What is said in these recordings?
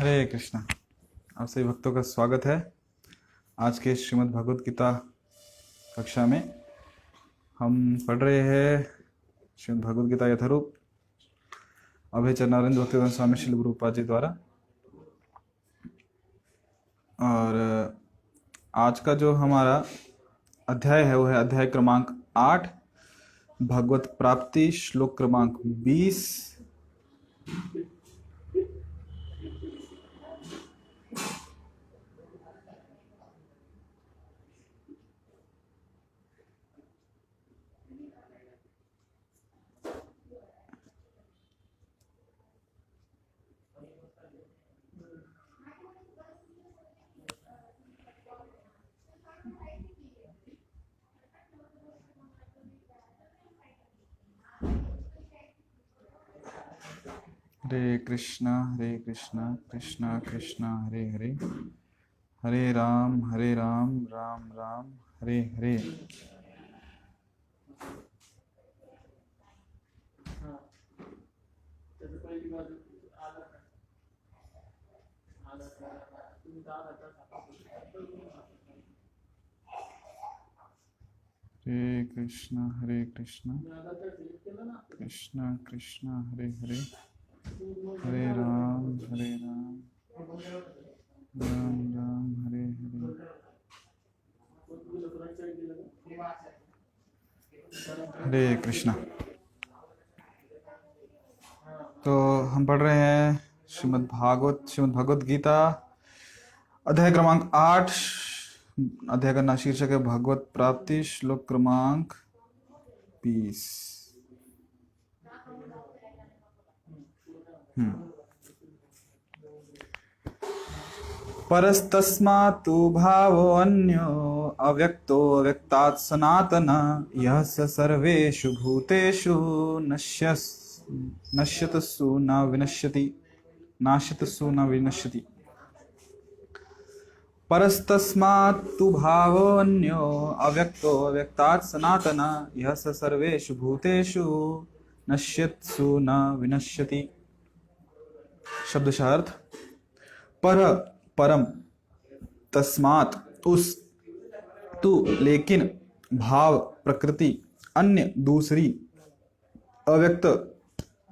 हरे कृष्णा। आप सभी भक्तों का स्वागत है। आज के श्रीमद् भगवद गीता कक्षा में हम पढ़ रहे हैं श्रीमद् भगवद गीता यथारूप अभय चरणारिंद भक्तिवेदांत स्वामी श्रील गुरुपाद जी द्वारा। और आज का जो हमारा अध्याय है वो है अध्याय क्रमांक 8, भगवत प्राप्ति, श्लोक क्रमांक 20। हरे कृष्णा कृष्णा कृष्णा हरे हरे, हरे राम राम राम हरे हरे। हरे कृष्णा कृष्णा कृष्णा हरे हरे, हरे राम राम राम हरे हरे। हरे कृष्णा। तो हम पढ़ रहे हैं श्रीमद् भगवत गीता अध्याय क्रमांक 8। अध्याय का शीर्षक है भगवत प्राप्ति, श्लोक क्रमांक 20। परस्तस्मात्तु भावो अन्यो अव्यक्तो अव्यक्तात् सनातन यः स सर्वेषु भूतेषु नश्यतसु न विनश्यति। परस्तस्मात्तु भावो अन्यो अव्यक्तो अव्यक्तात् सनातन यः स सर्वेषु भूतेषु नश्यत्सु न विनश्यति। शब्दशः अर्थ: परम, तस्मात् उस, तु लेकिन, भाव प्रकृति, अन्य दूसरी,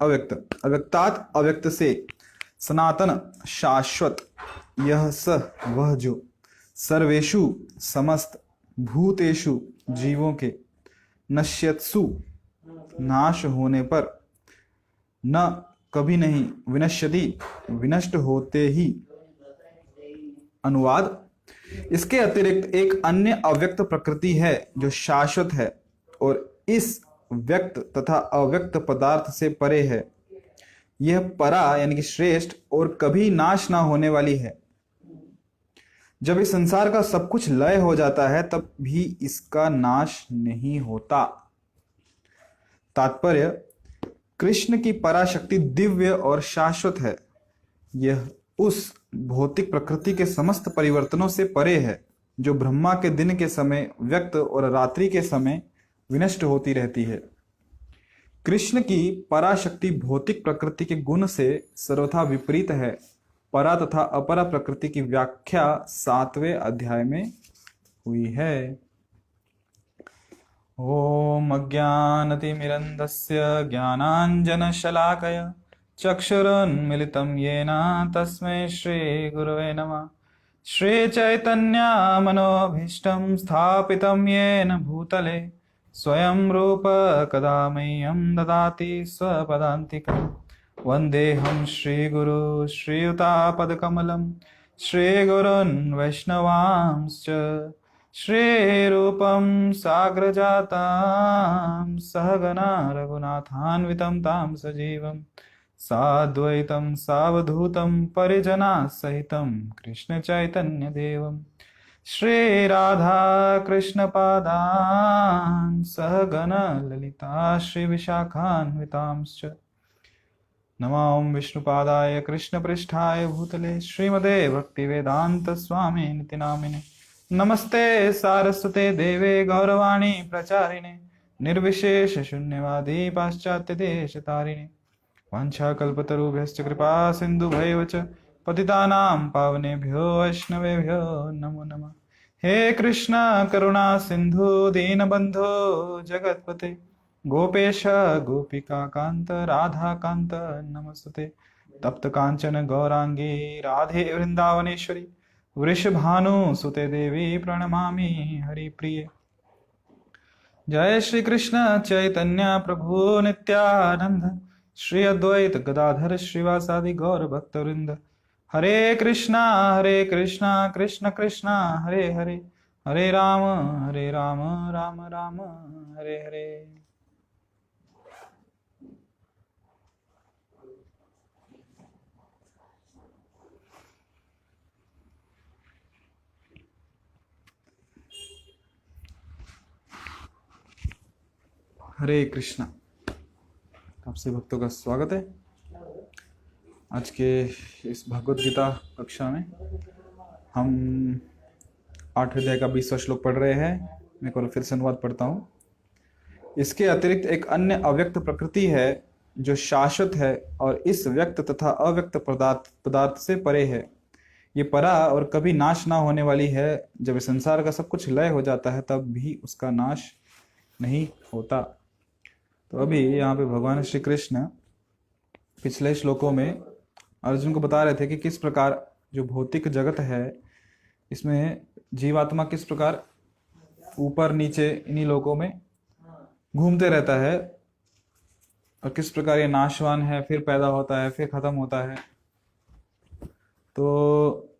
अव्यक्तात् अव्यक्त से, सनातन शाश्वत, यह स वह जो, सर्वेषु समस्त, भूतेषु जीवों के, नश्यत्सु नाश होने पर, न कभी नहीं, विनश्यति विनष्ट होते ही। अनुवाद: इसके अतिरिक्त एक अन्य अव्यक्त प्रकृति है जो शाश्वत है और इस व्यक्त तथा अव्यक्त पदार्थ से परे है। यह परा यानी कि श्रेष्ठ और कभी नाश ना होने वाली है। जब इस संसार का सब कुछ लय हो जाता है तब भी इसका नाश नहीं होता। तात्पर्य: कृष्ण की पराशक्ति दिव्य और शाश्वत है। यह उस भौतिक प्रकृति के समस्त परिवर्तनों से परे है जो ब्रह्मा के दिन के समय व्यक्त और रात्रि के समय विनष्ट होती रहती है। कृष्ण की पराशक्ति भौतिक प्रकृति के गुण से सर्वथा विपरीत है। परा तथा अपरा प्रकृति की व्याख्या 7वें अध्याय में हुई है। ओम अज्ञानतिमिरन्धस्य ज्ञानाञ्जनशलाकया चक्षुरुन्मिलितं येन तस्मै श्रीगुरवे नमः। श्रीचैतन्यमनोभीष्टं स्थापितं येन भूतले स्वयं रूप कदा मह्यं ददाति स्वपदान्तिकम्। वन्देऽहं श्रीगुरु श्रीयुतापदकमलं श्रीगुरुन् वैष्णवांश्च श्रीरूपं साग्रजातां सहगना रघुनाथान्वितं तां सजीवं साद्वैतं सावधूतं परिजनासहितं कृष्णचैतन्यदेवं श्रीराधा कृष्णपादान् सहगना ललिता श्रीविशाखान्वितांश्च। नमो विष्णुपादाय कृष्णपृष्ठाय भूतले श्रीमते भक्तिवेदांत स्वामी निति नामिने। नमस्ते सारस्वते देवे गौरवाणी प्रचारिणे निर्विशेष शून्यवादी पाश्चात्य देश तारिणे। वाञ्छाकल्पतरुभ्यश्च कृपा सिन्धुभैव च पतितानां पावनेभ्यो वैष्णवेभ्यो नमो नमः। हे कृष्ण करुणा सिंधु दीनबंधो जगतपते गोपेश गोपिका कांत राधा कांत नमस्ते। तप्त कांचन गौरांगी राधे वृंदावनेश्वरी वृषभानु सुते देवी प्रणमामि हरिप्रिये। जय श्री कृष्ण चैतन्य प्रभु नित्यानंद श्री अद्वैत गदाधर श्रीवासादि गौर भक्तवृंद। हरे कृष्णा कृष्ण कृष्णा हरे हरे हरे राम राम राम हरे हरे। हरे कृष्णा। आपसे भक्तों का स्वागत है आज के इस भगवद गीता कक्षा में। हम 8 अध्याय का 20वां श्लोक पढ़ रहे हैं। मैं एक फिर से अनुवाद पढ़ता हूँ। इसके अतिरिक्त एक अन्य अव्यक्त प्रकृति है जो शाश्वत है और इस व्यक्त तथा अव्यक्त पदार्थ से परे है। ये परा और कभी नाश ना होने वाली है। जब इस संसार का सब कुछ लय हो जाता है तब भी उसका नाश नहीं होता। तो अभी यहाँ पे भगवान श्री कृष्ण पिछले श्लोकों में अर्जुन को बता रहे थे कि किस प्रकार जो भौतिक जगत है इसमें जीवात्मा किस प्रकार ऊपर नीचे इन्हीं लोकों में घूमते रहता है और किस प्रकार ये नाशवान है, फिर पैदा होता है, फिर खत्म होता है। तो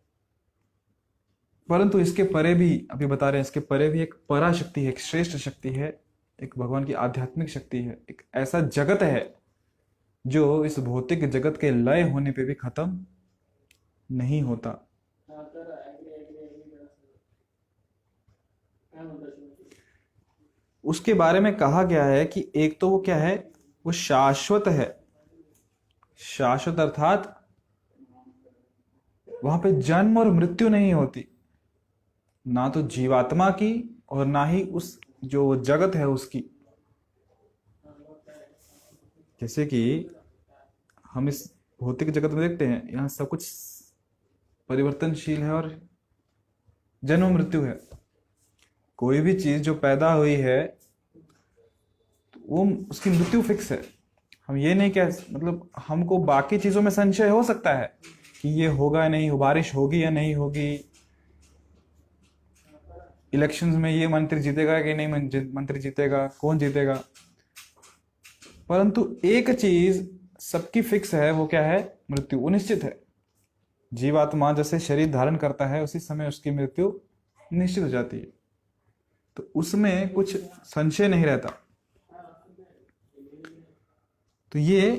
परंतु इसके परे भी अभी बता रहे हैं, इसके परे भी एक पराशक्ति है, एक श्रेष्ठ शक्ति है, एक भगवान की आध्यात्मिक शक्ति है। एक ऐसा जगत है जो इस भौतिक जगत के लय होने पे भी खत्म नहीं होता। उसके बारे में कहा गया है कि एक तो वो क्या है, वो शाश्वत है। शाश्वत अर्थात वहां पे जन्म और मृत्यु नहीं होती, ना तो जीवात्मा की और ना ही उस जो जगत है उसकी। जैसे कि हम इस भौतिक जगत में देखते हैं, यहाँ सब कुछ परिवर्तनशील है और जन्म मृत्यु है। कोई भी चीज जो पैदा हुई है वो उसकी मृत्यु फिक्स है। हम ये नहीं कह मतलब हमको बाकी चीजों में संशय हो सकता है कि ये होगा या नहीं, बारिश होगी या नहीं होगी, इलेक्शंस में ये मंत्री जीतेगा कि नहीं मंत्री जीतेगा, कौन जीतेगा। परंतु एक चीज सबकी फिक्स है, वो क्या है, मृत्यु। वो निश्चित है। जीवात्मा जैसे शरीर धारण करता है उसी समय उसकी मृत्यु निश्चित हो जाती है। तो उसमें कुछ संशय नहीं रहता। तो ये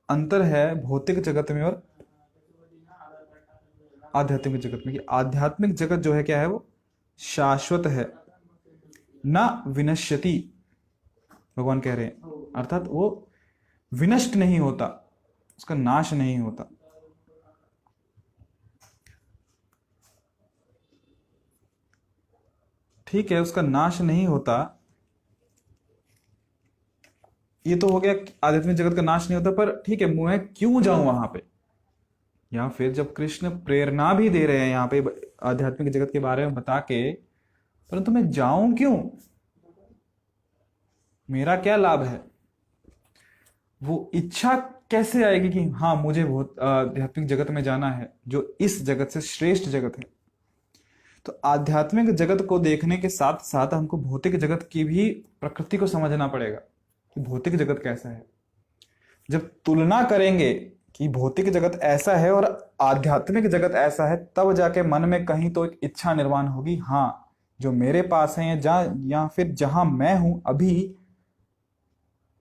अंतर है भौतिक जगत में और आध्यात्मिक जगत में। कि आध्यात्मिक जगत जो है क्या है, वो शाश्वत है, ना विनश्यति, भगवान कह रहे हैं। अर्थात वो विनष्ट नहीं होता, उसका नाश नहीं होता। ठीक है, उसका नाश नहीं होता, ये तो हो गया आध्यात्मिक जगत का नाश नहीं होता। पर ठीक है, मैं क्यों जाऊं वहां पे? या फिर जब कृष्ण प्रेरणा भी दे रहे हैं यहाँ पे आध्यात्मिक जगत के बारे में बता के, परंतु मैं जाऊं क्यों? मेरा क्या लाभ है? वो इच्छा कैसे आएगी कि हाँ मुझे बहुत आध्यात्मिक जगत में जाना है जो इस जगत से श्रेष्ठ जगत है। तो आध्यात्मिक जगत को देखने के साथ साथ हमको भौतिक जगत की भी प्रकृति को समझना पड़ेगा कि भौतिक जगत कैसा है। जब तुलना करेंगे कि भौतिक जगत ऐसा है और आध्यात्मिक जगत ऐसा है, तब जाके मन में कहीं तो एक इच्छा निर्माण होगी, हाँ जो मेरे पास है या फिर जहां मैं हूं अभी,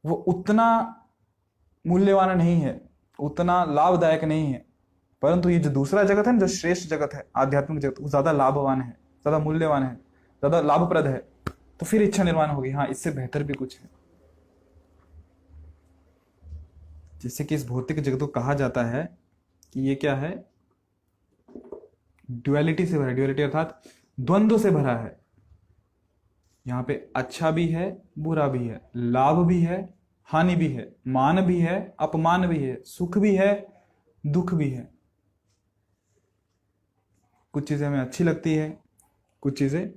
वो उतना मूल्यवान नहीं है, उतना लाभदायक नहीं है। परंतु ये जो दूसरा जगत है ना, जो श्रेष्ठ जगत है आध्यात्मिक जगत, वो ज्यादा लाभवान है, ज्यादा मूल्यवान है, ज्यादा लाभप्रद है। तो फिर इच्छा निर्माण होगी, हाँ इससे बेहतर भी कुछ है। जैसे कि इस भौतिक जगत को कहा जाता है कि ये क्या है, ड्युअलिटी से भरा है। ड्युअलिटी अर्थात द्वंद्व से भरा है। यहाँ पे अच्छा भी है, बुरा भी है, लाभ भी है, हानि भी है, मान भी है, अपमान भी है, सुख भी है, दुख भी है। कुछ चीजें हमें अच्छी लगती है, कुछ चीजें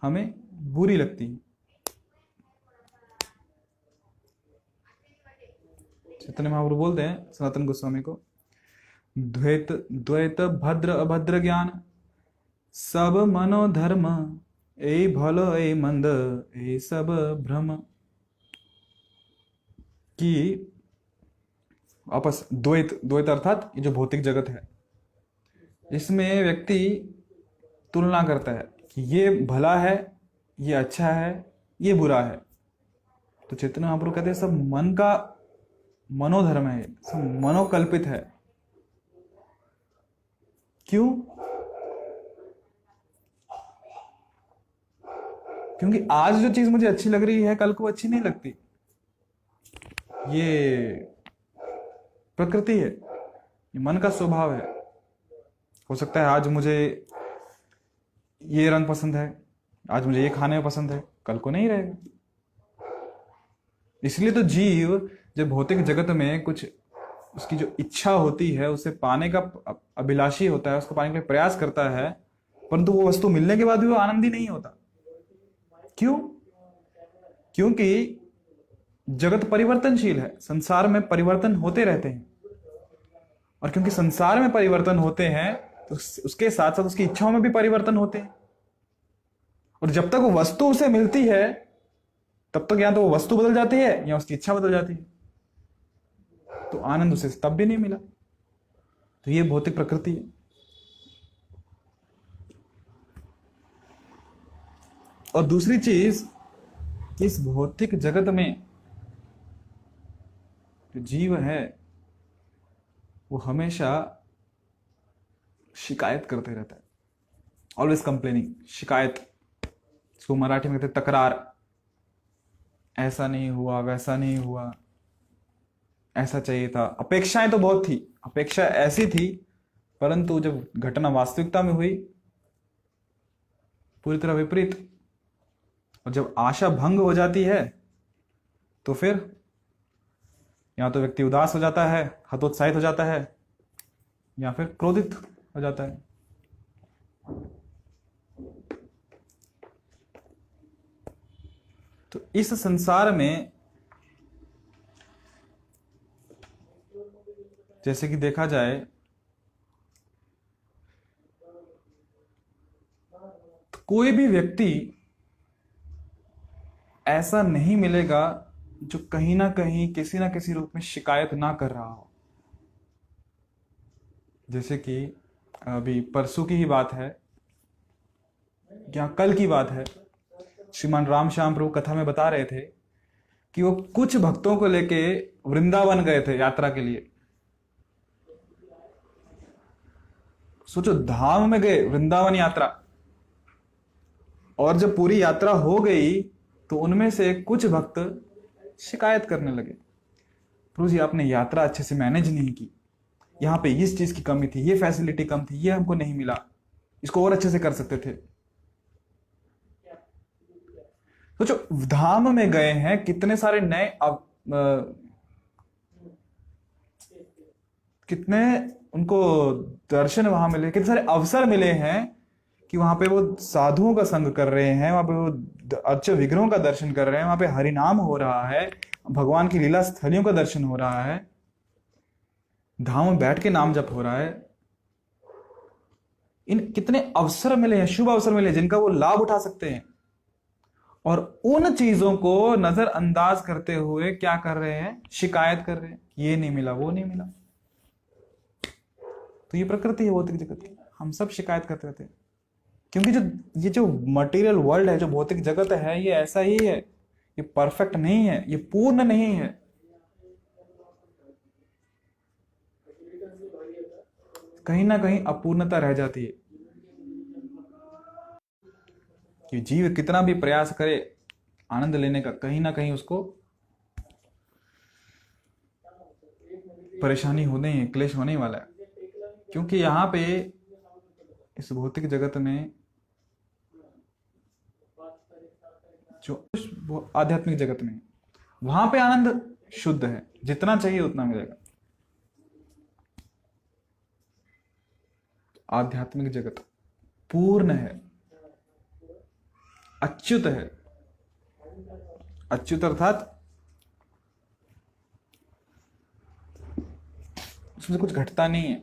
हमें बुरी लगती है। चैतन्य महाप्रभु बोलते हैं सनातन गोस्वामी को, द्वैत द्वैत भद्र अभद्र ज्ञान सब मनोधर्म, ए भलो ए मंद ए सब भ्रम। कि आपस द्वैत, द्वैत अर्थात ये जो भौतिक जगत है, इसमें व्यक्ति तुलना करता है कि ये भला है, ये अच्छा है, ये बुरा है। तो चैतन्य महाप्रभु कहते हैं सब मन का मनोधर्म है, सब मनोकल्पित है। क्यों? क्योंकि आज जो चीज मुझे अच्छी लग रही है कल को अच्छी नहीं लगती। ये प्रकृति है, ये मन का स्वभाव है। हो सकता है आज मुझे ये रंग पसंद है, आज मुझे ये खाने में पसंद है, कल को नहीं रहेगा। इसलिए तो जीव जब भौतिक जगत में कुछ उसकी जो इच्छा होती है, उसे पाने का अभिलाषी होता है, उसको पाने के लिए प्रयास करता है, परंतु वो वस्तु मिलने के बाद भी वो आनंदी नहीं होता। क्यों? क्योंकि जगत परिवर्तनशील है, संसार में परिवर्तन होते रहते हैं, और क्योंकि संसार में परिवर्तन होते हैं तो उसके साथ साथ उसकी इच्छाओं में भी परिवर्तन होते हैं। और जब तक वो वस्तु उसे मिलती है तब तक या तो वो वस्तु बदल जाती है या उसकी इच्छा बदल जाती है, तो आनंद उसे तब भी नहीं मिला। तो ये भौतिक प्रकृति है। और दूसरी चीज, इस भौतिक जगत में जो जीव है वो हमेशा शिकायत करते रहता है, ऑलवेज कंप्लेनिंग। शिकायत, इसको मराठी में कहते हैं तकरार। ऐसा नहीं हुआ, वैसा नहीं हुआ, ऐसा चाहिए था। अपेक्षाएं तो बहुत थी, अपेक्षा ऐसी थी, परंतु जब घटना वास्तविकता में हुई पूरी तरह विपरीत। और जब आशा भंग हो जाती है तो फिर या तो व्यक्ति उदास हो जाता है, हतोत्साहित हो जाता है, या फिर क्रोधित हो जाता है। तो इस संसार में जैसे कि देखा जाए तो कोई भी व्यक्ति ऐसा नहीं मिलेगा जो कहीं ना कहीं किसी ना किसी रूप में शिकायत ना कर रहा हो। जैसे कि अभी परसों की ही बात है या कल की बात है, श्रीमान राम श्याम प्रभु कथा में बता रहे थे कि वो कुछ भक्तों को लेके वृंदावन गए थे यात्रा के लिए। सोचो, धाम में गए, वृंदावन यात्रा, और जब पूरी यात्रा हो गई तो उनमें से कुछ भक्त शिकायत करने लगे, प्रभु जी आपने यात्रा अच्छे से मैनेज नहीं की, यहाँ पे इस चीज की कमी थी, ये फैसिलिटी कम थी, ये हमको नहीं मिला, इसको और अच्छे से कर सकते थे। तो जो धाम में गए हैं, कितने सारे नए कितने उनको दर्शन वहां मिले, कितने सारे अवसर मिले हैं कि वहां पे वो साधुओं का संग कर रहे हैं, वहां पे वो अच्छे विग्रहों का दर्शन कर रहे हैं, वहां पे हरिनाम हो रहा है, भगवान की लीला स्थलियों का दर्शन हो रहा है, धाम में बैठ के नाम जप हो रहा है। इन कितने अवसर मिले हैं, शुभ अवसर मिले जिनका वो लाभ उठा सकते हैं, और उन चीजों को नजरअंदाज करते हुए क्या कर रहे हैं? शिकायत कर रहे हैं, ये नहीं मिला, वो नहीं मिला। तो ये प्रकृति है भौतिक जगत की, हम सब शिकायत करते रहते हैं। क्योंकि ये जो मटेरियल वर्ल्ड है, जो भौतिक जगत है, ये ऐसा ही है, ये परफेक्ट नहीं है, ये पूर्ण नहीं है। कहीं ना कहीं अपूर्णता रह जाती है कि जीव कितना भी प्रयास करे आनंद लेने का, कहीं ना कहीं उसको परेशानी होने ही, क्लेश होने ही वाला है। क्योंकि यहाँ पे इस भौतिक जगत में, जो आध्यात्मिक जगत में, वहां पे आनंद शुद्ध है, जितना चाहिए उतना मिलेगा। आध्यात्मिक जगत, पूर्ण है, अच्युत है। अच्युत अर्थात उसमें कुछ घटता नहीं है,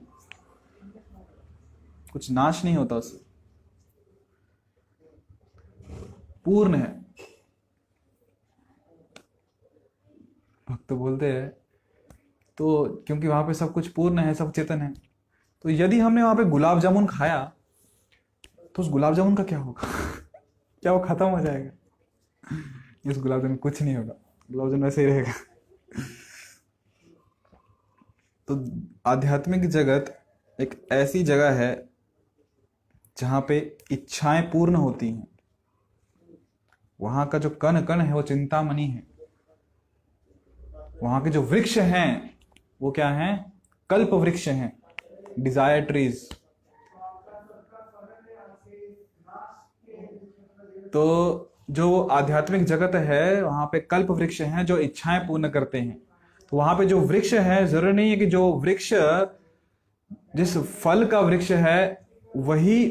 कुछ नाश नहीं होता उससे, पूर्ण है। भक्त बोलते हैं तो क्योंकि वहां पे सब कुछ पूर्ण है, सब चेतन है, तो यदि हमने वहां पे गुलाब जामुन खाया तो उस गुलाब जामुन का क्या होगा? क्या वो खत्म हो जाएगा? इस गुलाब जामुन कुछ नहीं होगा, गुलाब जामुन वैसे ही रहेगा। तो आध्यात्मिक जगत एक ऐसी जगह है जहां पे इच्छाएं पूर्ण होती हैं। वहां का जो कण कण है वो चिंतामणि है। वहां के जो वृक्ष हैं वो क्या हैं? कल्प वृक्ष हैं, डिजायर ट्रीज। तो जो आध्यात्मिक जगत है वहां पे कल्प वृक्ष हैं जो इच्छाएं पूर्ण करते हैं। तो वहां पे जो वृक्ष है, जरूरी नहीं है कि जो वृक्ष जिस फल का वृक्ष है वही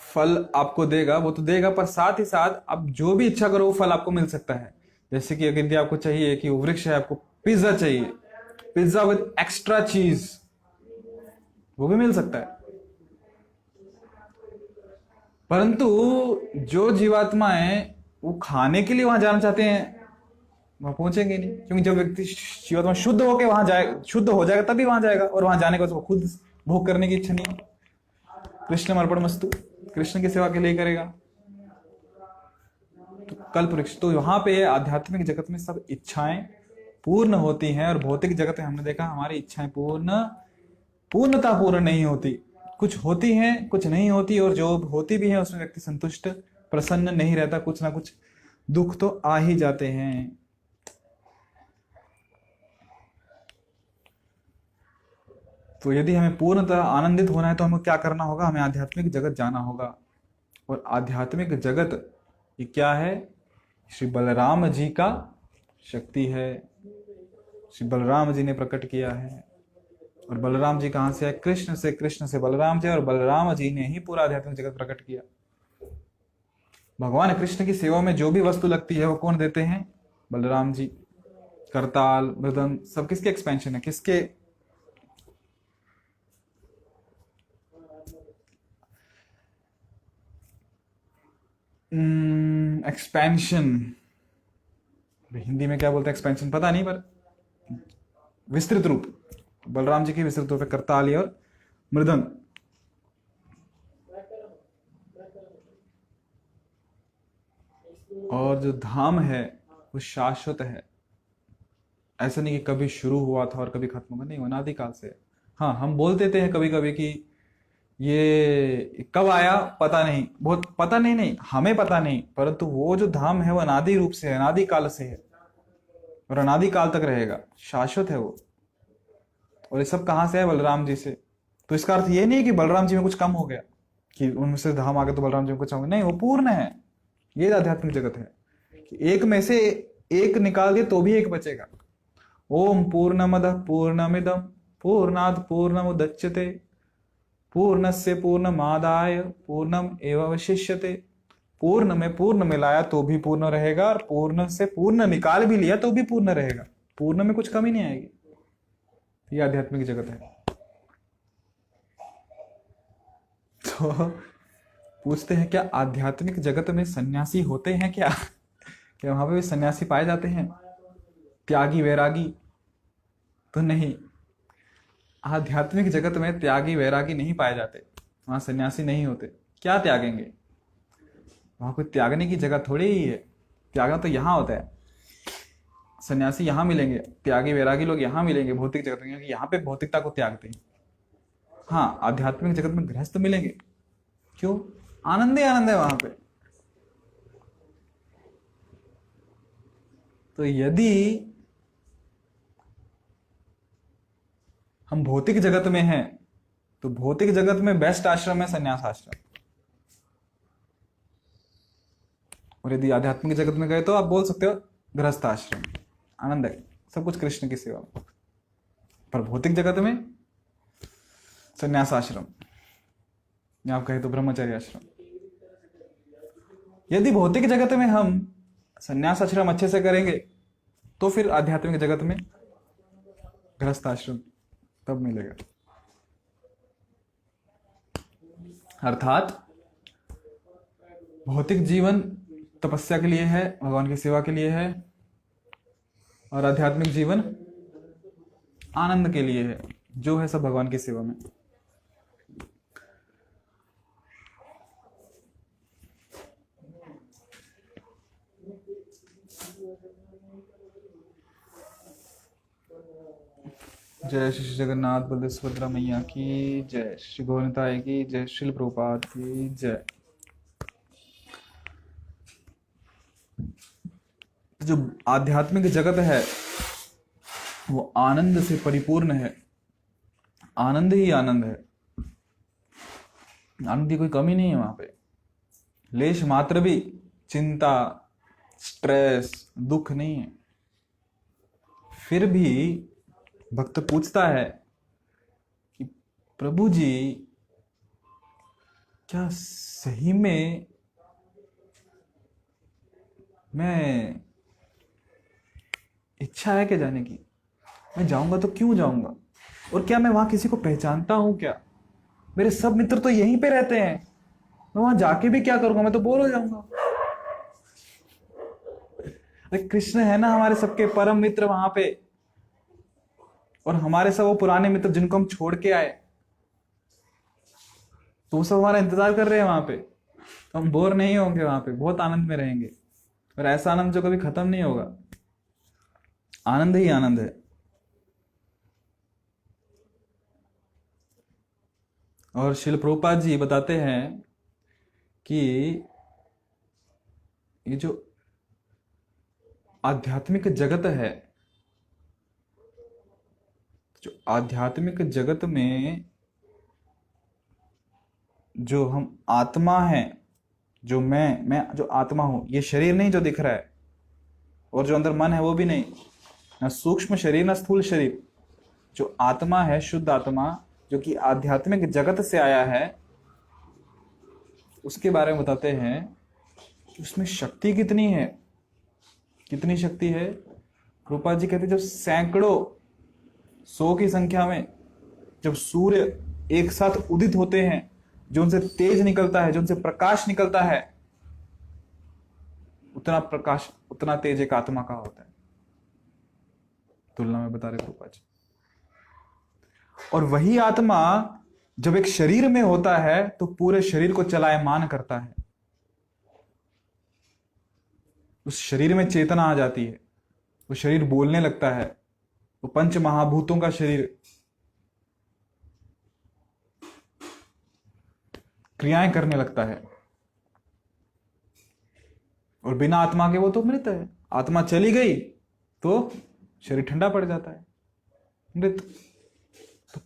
फल आपको देगा, वो तो देगा, पर साथ ही साथ आप जो भी इच्छा करो वो फल आपको मिल सकता है। जैसे कि अगर आपको चाहिए कि वो वृक्ष है, आपको पिज्जा चाहिए, पिज्जा विद एक्स्ट्रा चीज, वो भी मिल सकता है। परंतु जो जीवात्माएं वो खाने के लिए वहां जाना चाहते हैं वहां पहुंचेंगे नहीं, क्योंकि जब व्यक्ति जीवात्मा शुद्ध होकर वहां जाए, शुद्ध हो जाएगा तभी वहां जाएगा, और वहां जाने के बाद वो खुद भोग करने की इच्छा नहीं। कृष्ण अर्पणमस्तु, कृष्ण की सेवा के लिए करेगा। तो कल्प वृक्ष, तो वहां पे आध्यात्मिक जगत में सब इच्छाएं पूर्ण होती हैं, और भौतिक जगत में हमने देखा हमारी इच्छाएं पूर्णता पूर्ण नहीं होती, कुछ होती हैं कुछ नहीं होती, और जो होती भी है उसमें व्यक्ति संतुष्ट प्रसन्न नहीं रहता, कुछ ना कुछ दुख तो आ ही जाते हैं। तो यदि हमें पूर्णतः आनंदित होना है तो हमें क्या करना होगा? हमें आध्यात्मिक जगत जाना होगा। और आध्यात्मिक जगत ये क्या है? श्री बलराम जी का शक्ति है। श्री बलराम जी ने प्रकट किया है। और बलराम जी कहां से है? कृष्ण से, कृष्ण से बलराम जी, और बलराम जी ने ही पूरा आध्यात्मिक जगत प्रकट किया। भगवान कृष्ण की सेवा में जो भी वस्तु लगती है वो कौन देते हैं? बलराम जी। करताल, मृदंग, सब किसके एक्सपेंशन है? किसके? एक्सपेंशन। हिंदी में क्या बोलते हैं एक्सपेंशन पता नहीं, पर विस्तृत रूप, बलराम जी के विस्तृत रूप है करताली और मृदंग। और जो धाम है वो शाश्वत है, ऐसा नहीं कि कभी शुरू हुआ था और कभी खत्म होगा, नहीं, अनादिकाल से। हाँ, हम बोल देते हैं कभी कभी कि ये कब आया पता नहीं, बहुत पता नहीं, नहीं हमें पता नहीं, परंतु वो जो धाम है वो अनादि रूप से है, अनादिकाल से है, और अनादिकाल तक रहेगा, शाश्वत है वो। और ये सब कहाँ से है? बलराम जी से। तो इसका अर्थ ये नहीं कि बलराम जी में कुछ कम हो गया, कि उनमें से धाम आ गया तो बलराम जी में कुछ कम हो गया, नहीं, वो पूर्ण है। ये आध्यात्मिक जगत है कि एक में से एक निकाल दे तो भी एक बचेगा। ओम पूर्णमदः पूर्णमिदं पूर्णात् पूर्णमुदच्यते पूर्णस्य पूर्णमादाय पूर्णम एव अवशिष्यते। पूर्ण में पूर्ण मिलाया तो भी पूर्ण रहेगा, और पूर्ण से पूर्ण निकाल भी लिया तो भी पूर्ण रहेगा, पूर्ण में कुछ कमी नहीं आएगी। ये आध्यात्मिक जगत है। तो पूछते हैं क्या आध्यात्मिक जगत में सन्यासी होते हैं क्या? क्या वहां पे भी सन्यासी पाए जाते हैं, त्यागी वैरागी? तो नहीं, आध्यात्मिक जगत में त्यागी वैरागी नहीं पाए जाते, वहां सन्यासी नहीं होते। क्या त्यागेंगे? वहां कोई त्यागने की जगह थोड़ी ही है, त्यागना तो यहाँ होता है। सन्यासी यहाँ मिलेंगे, त्यागी वैरागी लोग यहाँ मिलेंगे भौतिक जगत में, क्योंकि यहाँ पे भौतिकता को त्यागते हैं। हाँ, आध्यात्मिक जगत में गृहस्थ मिलेंगे, क्यों? आनंद ही आनंद है वहां पे। तो यदि हम भौतिक जगत में हैं तो भौतिक जगत में बेस्ट आश्रम है संन्यास आश्रम, और यदि आध्यात्मिक जगत में गए तो आप बोल सकते हो गृहस्थ आश्रम, आनंद है, सब कुछ कृष्ण की सेवा। पर भौतिक जगत में संन्यास आश्रम। या आप कहे तो ब्रह्मचर्य आश्रम। यदि भौतिक जगत में हम संन्यास आश्रम अच्छे से करेंगे तो फिर आध्यात्मिक जगत में गृहस्थ आश्रम तब मिलेगा। अर्थात भौतिक जीवन तपस्या के लिए है, भगवान की सेवा के लिए है, और आध्यात्मिक जीवन आनंद के लिए है, जो है सब भगवान की सेवा में। जय श्री जगन्नाथ बलदेव सुभद्रा मैया की जय, श्री गौरताय की जय, श्रील प्रभुपाद की जय। जो आध्यात्मिक जगत है वो आनंद से परिपूर्ण है, आनंद ही आनंद है, आनंद की कोई कमी नहीं है वहां पे। लेश मात्र भी चिंता, स्ट्रेस, दुख नहीं है। फिर भी भक्त पूछता है कि प्रभु जी क्या सही में मैं इच्छा है क्या जाने की, मैं जाऊंगा तो क्यों जाऊंगा, और क्या मैं वहां किसी को पहचानता हूं क्या, मेरे सब मित्र तो यहीं पे रहते हैं, मैं वहां जाके भी क्या करूंगा, मैं तो बोर हो जाऊंगा। अरे कृष्ण है ना हमारे सबके परम मित्र वहां पे, और हमारे सब वो पुराने मित्र जिनको हम छोड़ के आए, तो वो सब हमारा इंतजार कर रहे हैं वहां पे, तो हम बोर नहीं होंगे, वहां पे बहुत आनंद में रहेंगे, और ऐसा आनंद जो कभी खत्म नहीं होगा। आनंद ही आनंद है। और श्रील प्रभुपाद जी बताते हैं कि ये जो आध्यात्मिक जगत है, जो आध्यात्मिक जगत में जो हम आत्मा हैं, जो मैं जो आत्मा हूं, ये शरीर नहीं जो दिख रहा है, और जो अंदर मन है वो भी नहीं, ना सूक्ष्म शरीर ना स्थूल शरीर, जो आत्मा है, शुद्ध आत्मा, जो कि आध्यात्मिक जगत से आया है, उसके बारे में बताते हैं कि उसमें शक्ति कितनी है। कितनी शक्ति है? रूपा जी कहते हैं जब सैकड़ों, 100 की संख्या में जब सूर्य एक साथ उदित होते हैं, जो उनसे तेज निकलता है, जो उनसे प्रकाश निकलता है, उतना प्रकाश, उतना तेज एक आत्मा का होता है, तुलना में बता रहे रूपा जी। और वही आत्मा जब एक शरीर में होता है तो पूरे शरीर को चलायमान करता है, उस शरीर में चेतना आ जाती है, वो शरीर बोलने लगता है, वो पंच महाभूतों का शरीर क्रियाएं करने लगता है। और बिना आत्मा के वो तो मृत है, आत्मा चली गई तो शरीर ठंडा पड़ जाता है, मृत। तो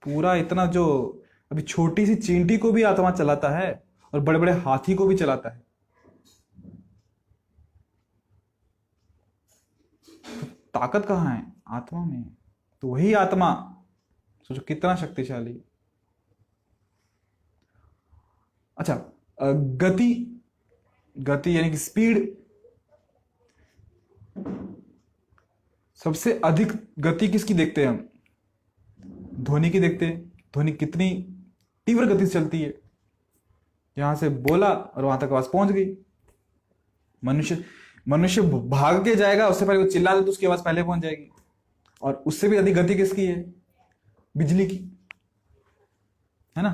पूरा इतना, जो अभी छोटी सी चींटी को भी आत्मा चलाता है, और बड़े बड़े हाथी को भी चलाता है। तो ताकत कहाँ है? आत्मा में। तो वही आत्मा सोचो कितना शक्तिशाली है। अच्छा, गति, गति यानी कि स्पीड, सबसे अधिक गति किसकी देखते हैं हम? ध्वनि की देखते हैं। ध्वनि कितनी तीव्र गति से चलती है, यहां से बोला और वहां तक आवाज पहुंच गई। मनुष्य भाग के जाएगा, उससे पहले वो चिल्ला दे तो उसकी आवाज पहले पहुंच जाएगी। और उससे भी अधिक गति किसकी है? बिजली की, है ना?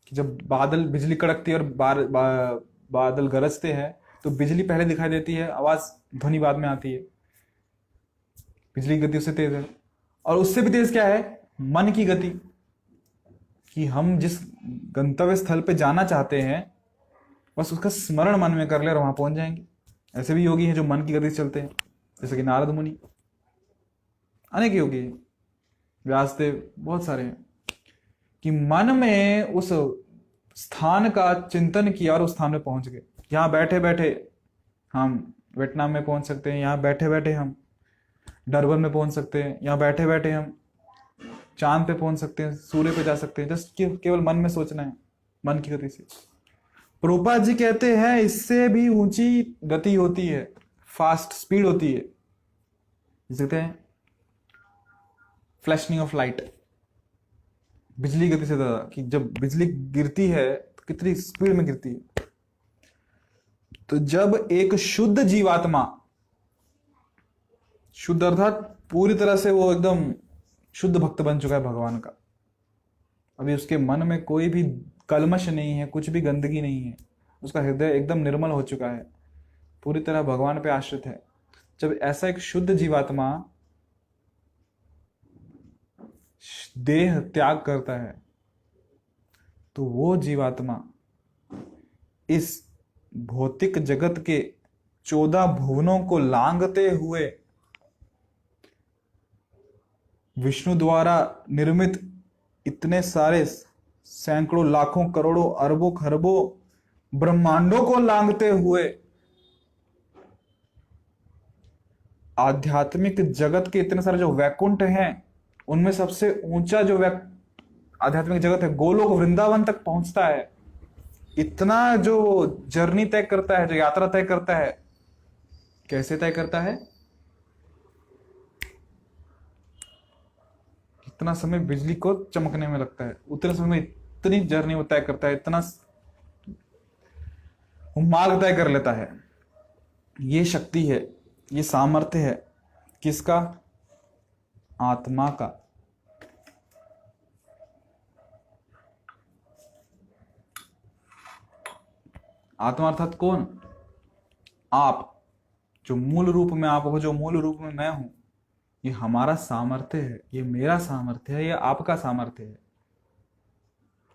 कि जब बादल, बिजली कड़कती है और बादल गरजते हैं तो बिजली पहले दिखाई देती है, आवाज, ध्वनि बाद में आती है। बिजली की गति उससे तेज है। और उससे भी तेज क्या है? मन की गति, कि हम जिस गंतव्य स्थल पे जाना चाहते हैं बस उसका स्मरण मन में कर ले और वहां पहुंच जाएंगे। ऐसे भी योगी हैं जो मन की गति से चलते हैं, जैसे कि नारद मुनि, अनेक योगी हैं, व्यासदेव, बहुत सारे हैं, कि मन में उस स्थान का चिंतन किया और उस स्थान में पहुंच गए। यहां बैठे बैठे हम वियतनाम में पहुंच सकते हैं, यहां बैठे बैठे हम डरबन में पहुंच सकते हैं, यहां बैठे बैठे हम चांद पे पहुंच सकते हैं, सूर्य पे जा सकते हैं। जस्ट केवल मन में सोचना है, मन की गति से। प्रभुपाद जी कहते हैं इससे भी ऊंची गति होती है, फास्ट स्पीड होती है, जिसे कहते हैं फ्लैशनिंग ऑफ लाइट, बिजली गति से ज्यादा, कि जब बिजली गिरती है तो कितनी स्पीड में गिरती है। तो जब एक शुद्ध जीवात्मा, शुद्ध अर्थात पूरी तरह से वो एकदम शुद्ध भक्त बन चुका है भगवान का, अभी उसके मन में कोई भी कलमश नहीं है, कुछ भी गंदगी नहीं है, उसका हृदय एकदम निर्मल हो चुका है, पूरी तरह भगवान पे आश्रित है, जब ऐसा एक शुद्ध जीवात्मा देह त्याग करता है तो वो जीवात्मा इस भौतिक जगत के 14 भुवनों को लांघते हुए विष्णु द्वारा निर्मित इतने सारे सैकड़ों लाखों करोड़ों अरबों खरबों ब्रह्मांडों को लांघते हुए आध्यात्मिक जगत के इतने सारे जो वैकुंठ हैं, उनमें सबसे ऊंचा जो आध्यात्मिक जगत है गोलोक वृंदावन तक पहुंचता है। इतना जो जर्नी तय करता है, जो यात्रा तय करता है, कैसे तय करता है? इतना समय बिजली को चमकने में लगता है, उतने समय में इतनी जर्नी वो तय करता है, इतना मार्ग तय कर लेता है। ये शक्ति है, ये सामर्थ्य है किसका? आत्मा का। आत्मा अर्थात कौन? आप, जो मूल रूप में आप हो, जो मूल रूप में मैं हूं, ये हमारा सामर्थ्य है, ये मेरा सामर्थ्य है, ये आपका सामर्थ्य है।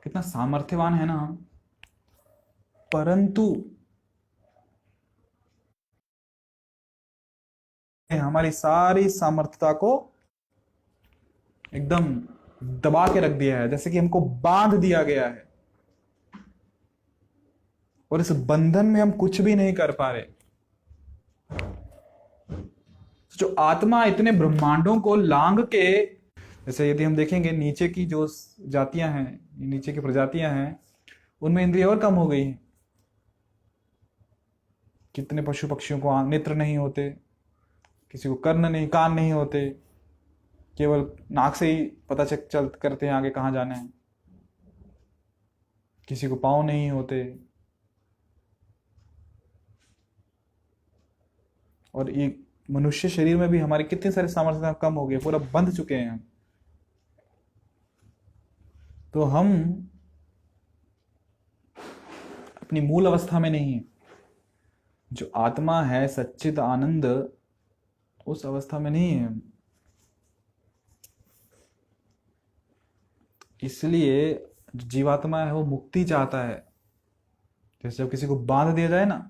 कितना सामर्थ्यवान है ना हम। परंतु हमारी सारी सामर्थ्यता को एकदम दबा के रख दिया है, जैसे कि हमको बांध दिया गया है, और इस बंधन में हम कुछ भी नहीं कर पा रहे। जो आत्मा इतने ब्रह्मांडों को लांघ के, जैसे यदि हम देखेंगे नीचे की जो जातियां हैं, नीचे की प्रजातियां हैं, उनमें इंद्रिय और कम हो गई हैं। कितने पशु पक्षियों को नेत्र नहीं होते, किसी को कर्ण नहीं, कान नहीं होते, केवल नाक से ही पता चल करते हैं आगे कहां जाना है। किसी को पांव नहीं होते, और ये मनुष्य शरीर में भी हमारे कितने सारे सामर्थ्य कम हो गए, पूरा बंध चुके हैं हम। तो हम अपनी मूल अवस्था में नहीं है। जो आत्मा है सच्चिद आनंद, उस अवस्था में नहीं है। इसलिए जो जीवात्मा है वो मुक्ति चाहता है। जैसे जब किसी को बांध दिया जाए ना,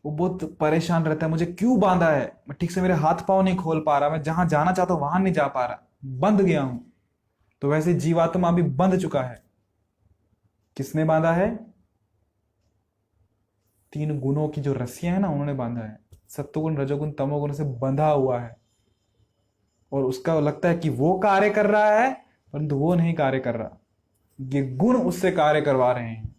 वो बहुत परेशान रहता है, मुझे क्यों बांधा है, मैं ठीक से मेरे हाथ पांव नहीं खोल पा रहा, मैं जहां जाना चाहता हूं वहां नहीं जा पा रहा, बंध गया हूं। तो वैसे जीवात्मा भी बंध चुका है। किसने बांधा है? 3 गुणों की जो रस्सियां है ना, उन्होंने बांधा है। सत्वगुण, रजोगुण, तमोगुण से बंधा हुआ है, और उसका लगता है कि वो कार्य कर रहा है, परंतु वो नहीं कार्य कर रहा, ये गुण उससे कार्य करवा रहे हैं।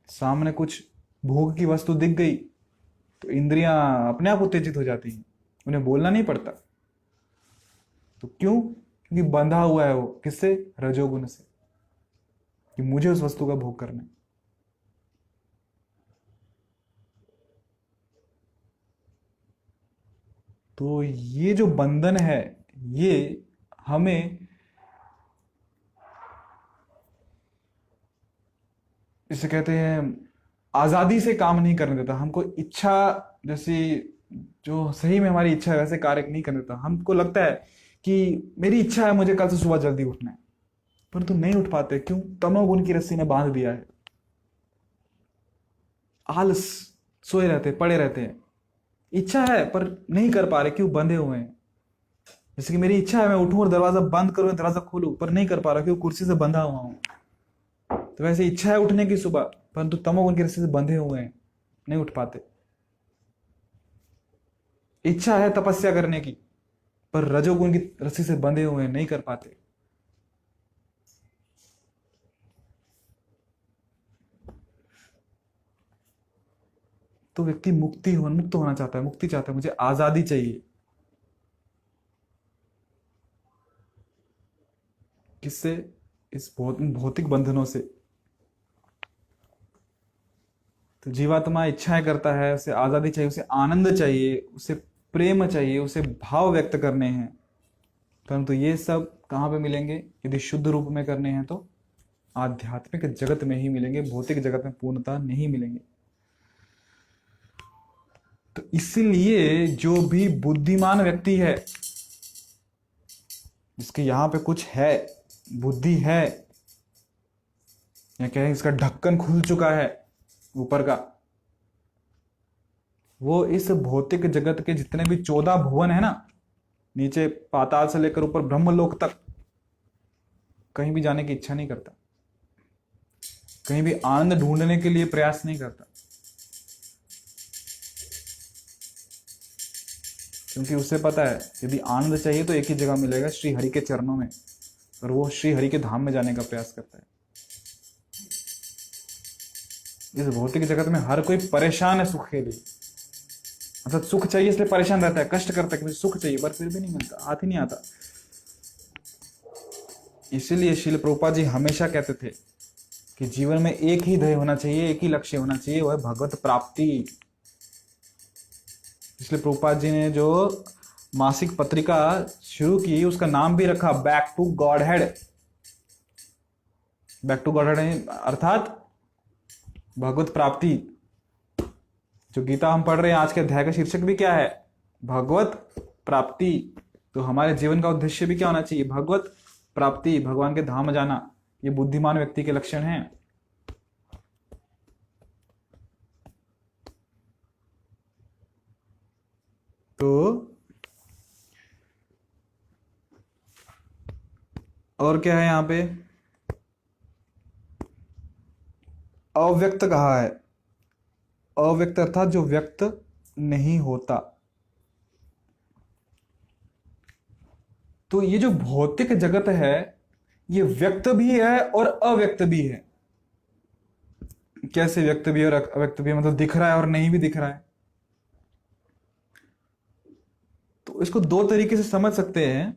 सामने कुछ भोग की वस्तु दिख गई तो इंद्रियां अपने आप उत्तेजित हो जाती हैं, उन्हें बोलना नहीं पड़ता। तो क्यों? क्योंकि बंधा हुआ है वो, किससे? रजोगुण से, कि मुझे उस वस्तु का भोग करना है। तो ये जो बंधन है, ये हमें इसे कहते हैं आजादी से काम नहीं करने देता। हमको इच्छा जैसी, जो सही में हमारी इच्छा है वैसे कार्य नहीं करने देता। हमको लगता है कि मेरी इच्छा है, मुझे कल से सुबह जल्दी उठना है, परंतु नहीं उठ पाते। क्यों? तमोगुण की रस्सी ने बांध दिया है। आलस, सोए रहते, पड़े रहते हैं। इच्छा है पर नहीं कर पा रहे, क्यों? बंधे हुए हैं। जैसे कि मेरी इच्छा है मैं उठूं और दरवाजा बंद करूं, दरवाजा खोलूं, पर नहीं कर पा रहा, क्यों? कुर्सी से बंधा हुआ हूं। तो वैसे इच्छा है उठने की सुबह, परंतु तमोगुण की रस्सी से बंधे हुए हैं, नहीं उठ पाते। इच्छा है तपस्या करने की, पर रजोगुण की रस्सी से बंधे हुए हैं, नहीं कर पाते। तो व्यक्ति मुक्त होना चाहता है, मुक्ति चाहता है, मुझे आजादी चाहिए। किससे? इस भौतिक बंधनों से। तो जीवात्मा इच्छाएं करता है, उसे आजादी चाहिए, उसे आनंद चाहिए, उसे प्रेम चाहिए, उसे भाव व्यक्त करने हैं। परंतु ये सब कहाँ पे मिलेंगे? यदि शुद्ध रूप में करने हैं तो आध्यात्मिक जगत में ही मिलेंगे, भौतिक जगत में पूर्णता नहीं मिलेंगे। तो इसलिए जो भी बुद्धिमान व्यक्ति है, जिसके यहां पे कुछ है, बुद्धि है, या कहें इसका ढक्कन खुल चुका है ऊपर का, वो इस भौतिक जगत के जितने भी 14 भुवन है ना, नीचे पाताल से लेकर ऊपर ब्रह्मलोक तक, कहीं भी जाने की इच्छा नहीं करता, कहीं भी आनंद ढूंढने के लिए प्रयास नहीं करता, क्योंकि उसे पता है यदि आनंद चाहिए तो एक ही जगह मिलेगा, श्री हरि के चरणों में, और वो श्री हरि के धाम में जाने का प्रयास करता है। इस भौतिक जगत में हर कोई परेशान है सुख के लिए, मतलब सुख चाहिए इसलिए परेशान रहता है, कष्ट करता है कि मुझे सुख चाहिए, पर फिर भी नहीं मिलता, हाथ ही नहीं आता। इसीलिए श्रील प्रभुपाद जी हमेशा कहते थे कि जीवन में एक ही ध्येय होना चाहिए, एक ही लक्ष्य होना चाहिए, वह है भगवत प्राप्ति। इसलिए प्रभुपाद जी ने जो मासिक पत्रिका शुरू की, उसका नाम भी रखा back to godhead. Back to godhead अर्थात भगवत प्राप्ति। जो गीता हम पढ़ रहे हैं, आज के अध्याय का शीर्षक भी क्या है? भगवत प्राप्ति। तो हमारे जीवन का उद्देश्य भी क्या होना चाहिए? भगवत प्राप्ति, भगवान के धाम जाना। ये बुद्धिमान व्यक्ति के लक्षण हैं। तो और क्या है यहां पे? अव्यक्त कहा है। अव्यक्त अर्थात जो व्यक्त नहीं होता। तो ये जो भौतिक जगत है, ये व्यक्त भी है और अव्यक्त भी है। कैसे व्यक्त भी और अव्यक्त भी? मतलब दिख रहा है और नहीं भी दिख रहा है। तो इसको दो तरीके से समझ सकते हैं।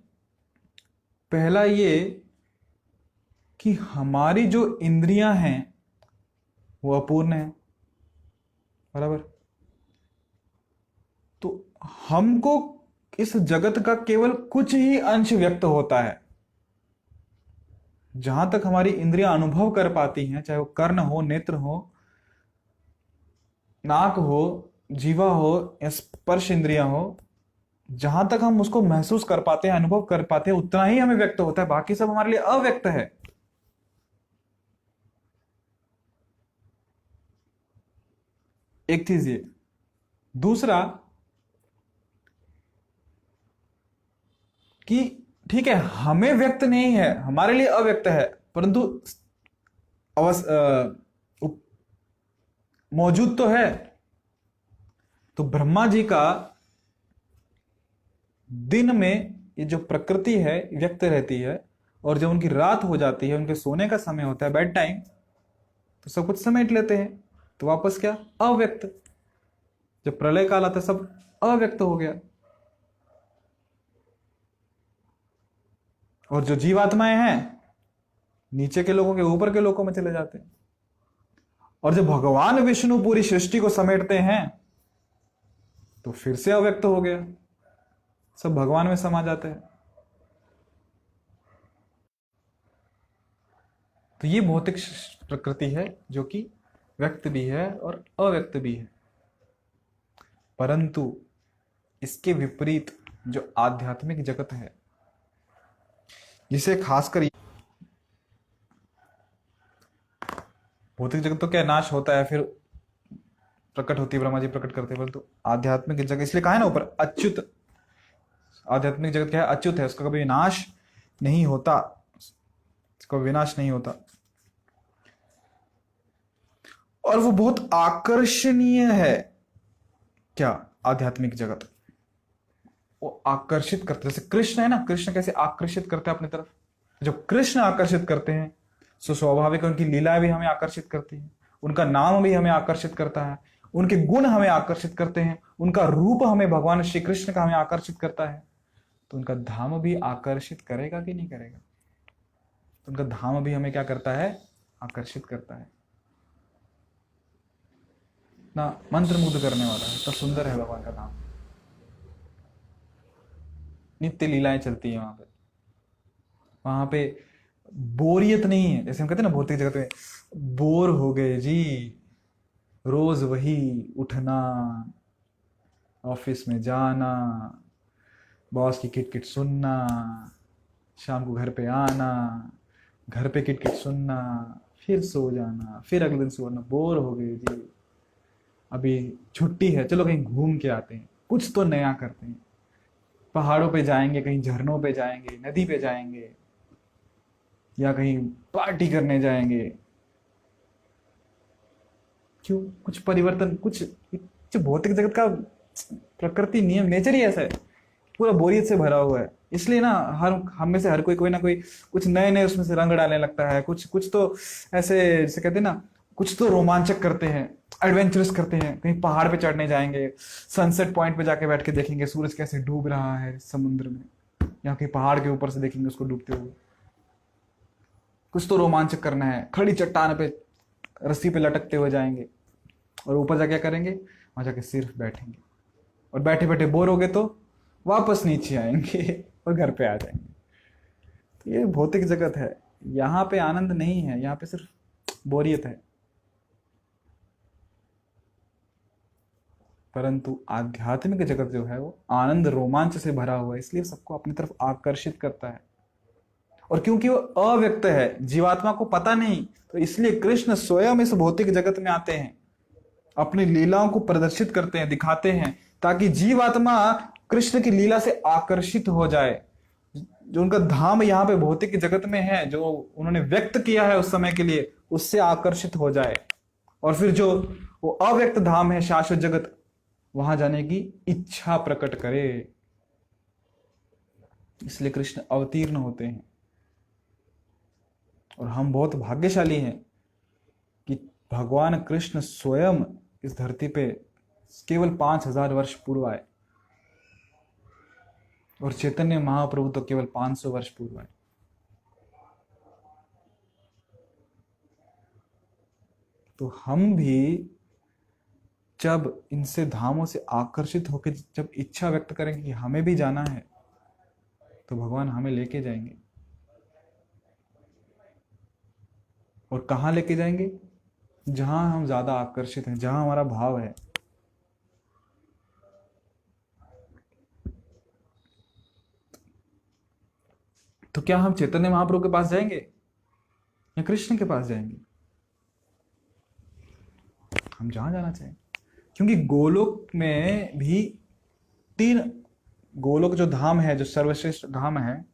पहला ये कि हमारी जो इंद्रियां हैं वो अपूर्ण है, बराबर। तो हमको इस जगत का केवल कुछ ही अंश व्यक्त होता है। जहां तक हमारी इंद्रियां अनुभव कर पाती हैं, चाहे वो कर्ण हो, नेत्र हो, नाक हो, जीवा हो या स्पर्श इंद्रियां हो, जहां तक हम उसको महसूस कर पाते हैं, अनुभव कर पाते हैं, उतना ही हमें व्यक्त होता है। बाकी सब हमारे लिए अव्यक्त है। एक चीज ये। दूसरा कि ठीक है, हमें व्यक्त नहीं है, हमारे लिए अव्यक्त है, परंतु मौजूद तो है। तो ब्रह्मा जी का दिन में ये जो प्रकृति है व्यक्त रहती है, और जब उनकी रात हो जाती है, उनके सोने का समय होता है, बेड टाइम, तो सब कुछ समेट लेते हैं। तो वापस क्या? अव्यक्त। जब प्रलय काल आता है, सब अव्यक्त हो गया। और जो जीवात्माएं हैं, नीचे के लोगों के ऊपर के लोगों में चले जाते हैं। और जब भगवान विष्णु पूरी सृष्टि को समेटते हैं, तो फिर से अव्यक्त हो गया, सब भगवान में समा जाते हैं। तो ये भौतिक प्रकृति है जो कि व्यक्त भी है और अव्यक्त भी है। परंतु इसके विपरीत जो आध्यात्मिक जगत है, जिसे खासकर भौतिक जगत तो क्या नाश होता है, फिर प्रकट होती है, ब्रह्मा जी प्रकट करते हैं, परंतु आध्यात्मिक जगत इसलिए कहा है ना ऊपर, अच्युत। आध्यात्मिक जगत क्या है? अच्युत है, उसका कभी विनाश नहीं होता, उसका विनाश नहीं होता। और वो बहुत आकर्षणीय है। क्या? आध्यात्मिक जगत वो आकर्षित करते, जैसे कृष्ण है ना, कृष्ण कैसे आकर्षित करते हैं अपनी तरफ। जब कृष्ण आकर्षित करते हैं, तो स्वाभाविक उनकी लीलाएं भी हमें आकर्षित करती हैं, उनका नाम भी हमें आकर्षित करता है, उनके गुण हमें आकर्षित करते हैं, उनका रूप हमें, भगवान श्री कृष्ण का हमें आकर्षित करता है, तो उनका धाम भी आकर्षित करेगा कि नहीं करेगा? तो उनका धाम भी हमें क्या करता है? आकर्षित करता है ना। मंत्र मुग्ध करने वाला है, तो सुंदर है भगवान का धाम। नित्य लीलाएं चलती है वहां पे बोरियत नहीं है। जैसे हम कहते हैं ना भौतिक जगत में बोर हो गए जी, रोज वही उठना, ऑफिस में जाना, बॉस की किटकिट सुनना, शाम को घर पे आना, घर पे किटकिट सुनना, फिर सो जाना, फिर अगले दिन सोना, बोर हो गए जी। अभी छुट्टी है, चलो कहीं घूम के आते हैं, कुछ तो नया करते हैं, पहाड़ों पे जाएंगे, कहीं झरनों पे जाएंगे, नदी पे जाएंगे, या कहीं पार्टी करने जाएंगे। क्यों? कुछ परिवर्तन, कुछ जो भौतिक जगत का प्रकृति नियम, नेचर ही ऐसा है, पूरा बोरियत से भरा हुआ है। इसलिए ना हर हम में से हर कोई ना कोई कुछ नए नए उसमें से रंग डालने लगता है। कुछ कुछ तो ऐसे जैसे कहते हैं ना, कुछ तो रोमांचक करते हैं, एडवेंचरस करते हैं। कहीं पहाड़ पे चढ़ने जाएंगे, सनसेट पॉइंट पे जाके बैठ के देखेंगे सूरज कैसे डूब रहा है समुद्र में, या कहीं पहाड़ के ऊपर से देखेंगे उसको डूबते हुए। कुछ तो रोमांचक करना है। खड़ी चट्टान पे रस्सी पे लटकते हुए जाएंगे, और ऊपर जाके क्या करेंगे? वहां जाके सिर्फ बैठेंगे, और बैठे बैठे बोर हो गए तो वापस नीचे आएंगे और घर पे आ जाएंगे। तो ये भौतिक जगत है, यहाँ पे आनंद नहीं है, यहाँ पे सिर्फ बोरियत है। परंतु आध्यात्मिक जगत जो है वो आनंद रोमांच से भरा हुआ है, इसलिए सबको अपनी तरफ आकर्षित करता है। और क्योंकि वो अव्यक्त है, जीवात्मा को पता नहीं, तो इसलिए कृष्ण स्वयं इस भौतिक जगत में आते हैं, अपनी लीलाओं को प्रदर्शित करते हैं, दिखाते हैं, ताकि जीवात्मा कृष्ण की लीला से आकर्षित हो जाए। जो उनका धाम यहाँ पे भौतिक जगत में है, जो उन्होंने व्यक्त किया है उस समय के लिए, उससे आकर्षित हो जाए, और फिर जो वो अव्यक्त धाम है, शाश्वत जगत, वहां जाने की इच्छा प्रकट करे। इसलिए कृष्ण अवतीर्ण होते हैं। और हम बहुत भाग्यशाली हैं कि भगवान कृष्ण स्वयं इस धरती पे केवल 5000 वर्ष पूर्व आए, और चैतन्य महाप्रभु तो केवल 500 वर्ष पूर्व आए। तो हम भी जब इनसे धामों से आकर्षित होकर जब इच्छा व्यक्त करेंगे कि हमें भी जाना है, तो भगवान हमें लेके जाएंगे। और कहाँ लेके जाएंगे? जहां हम ज्यादा आकर्षित हैं, जहां हमारा भाव है। तो क्या हम चैतन्य महाप्रभु के पास जाएंगे या कृष्ण के पास जाएंगे? हम जहां जाना चाहें, क्योंकि गोलोक में भी 3 गोलोक जो धाम है, जो सर्वश्रेष्ठ धाम है,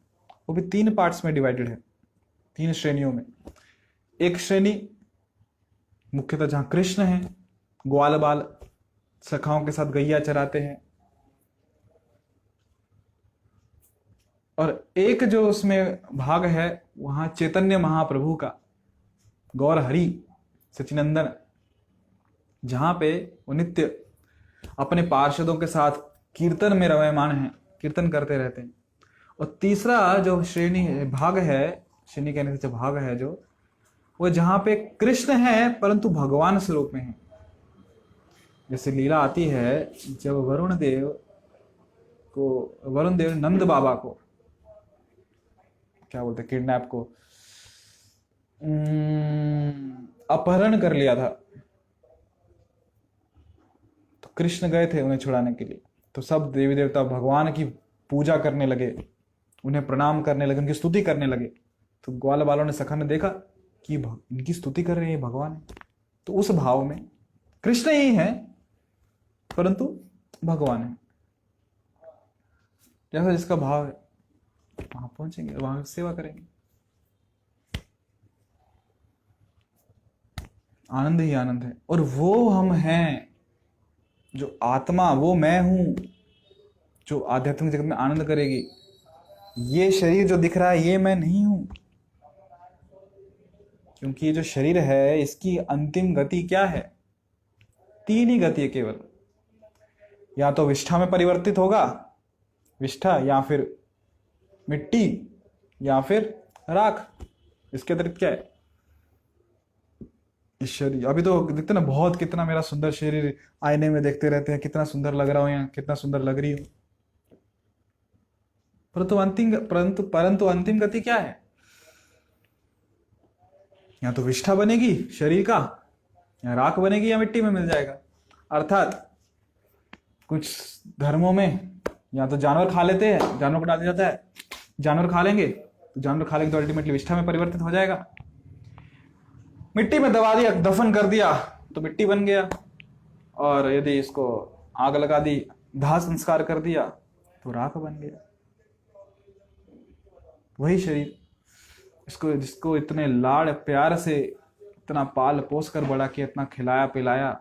वो भी 3 पार्ट्स में डिवाइडेड है, 3 श्रेणियों में। एक श्रेणी मुख्यतः जहां कृष्ण है, ग्वाल बाल सखाओं के साथ गैया चराते हैं, और एक जो उसमें भाग है वहां चैतन्य महाप्रभु का, गौर हरि सचिनंदन, जहां पे वो नित्य अपने पार्षदों के साथ कीर्तन में रमयमान हैं, कीर्तन करते रहते हैं। और तीसरा जो श्रेणी भाग है, श्रेणी कहने से जो भाग है, जो वो जहां पे कृष्ण है परंतु भगवान स्वरूप में है। जैसे लीला आती है जब वरुण देव नंद बाबा को क्या बोलते, किडनैप को अपहरण कर लिया था, तो कृष्ण गए थे उन्हें छुड़ाने के लिए। तो सब देवी देवता भगवान की पूजा करने लगे, उन्हें प्रणाम करने लगे, उनकी स्तुति करने लगे। तो ग्वाल बालों ने, सखा ने देखा कि इनकी स्तुति कर रहे हैं भगवान है, तो उस भाव में कृष्ण ही है परंतु भगवान है, जैसा जिसका भाव है वहां पहुंचेंगे, वहां सेवा करेंगे। आनंद ही आनंद है। और वो हम हैं, जो आत्मा, वो मैं हूं जो आध्यात्मिक जगत में आनंद करेगी। ये शरीर जो दिख रहा है ये मैं नहीं हूं, क्योंकि ये जो शरीर है इसकी अंतिम गति क्या है? तीन ही गति है केवल, या तो विष्ठा में परिवर्तित होगा, विष्ठा, या फिर मिट्टी, या फिर राख। इसके अतिरिक्त क्या है? इस शरीर, अभी तो देखते ना बहुत, कितना मेरा सुंदर शरीर, आईने में देखते रहते हैं कितना सुंदर लग रहा हूं या कितना सुंदर लग रही हूं, परंतु अंतिम गति क्या है? या तो विष्ठा बनेगी शरीर का, या राख बनेगी, या मिट्टी में मिल जाएगा। अर्थात कुछ धर्मों में या तो जानवर खा लेते हैं, जानवर को डाल दिया जाता है, जानवर खा लेंगे तो जानवर खा लेंगे तो अल्टीमेटली विष्ठा में परिवर्तित हो जाएगा। मिट्टी में दबा दिया, दफन कर दिया तो मिट्टी बन गया, और यदि इसको आग लगा दी, दाह संस्कार कर दिया तो राख बन गया। वही शरीर, इसको जिसको इतने लाड़ प्यार से इतना पाल पोस कर बड़ा किया, इतना खिलाया पिलाया,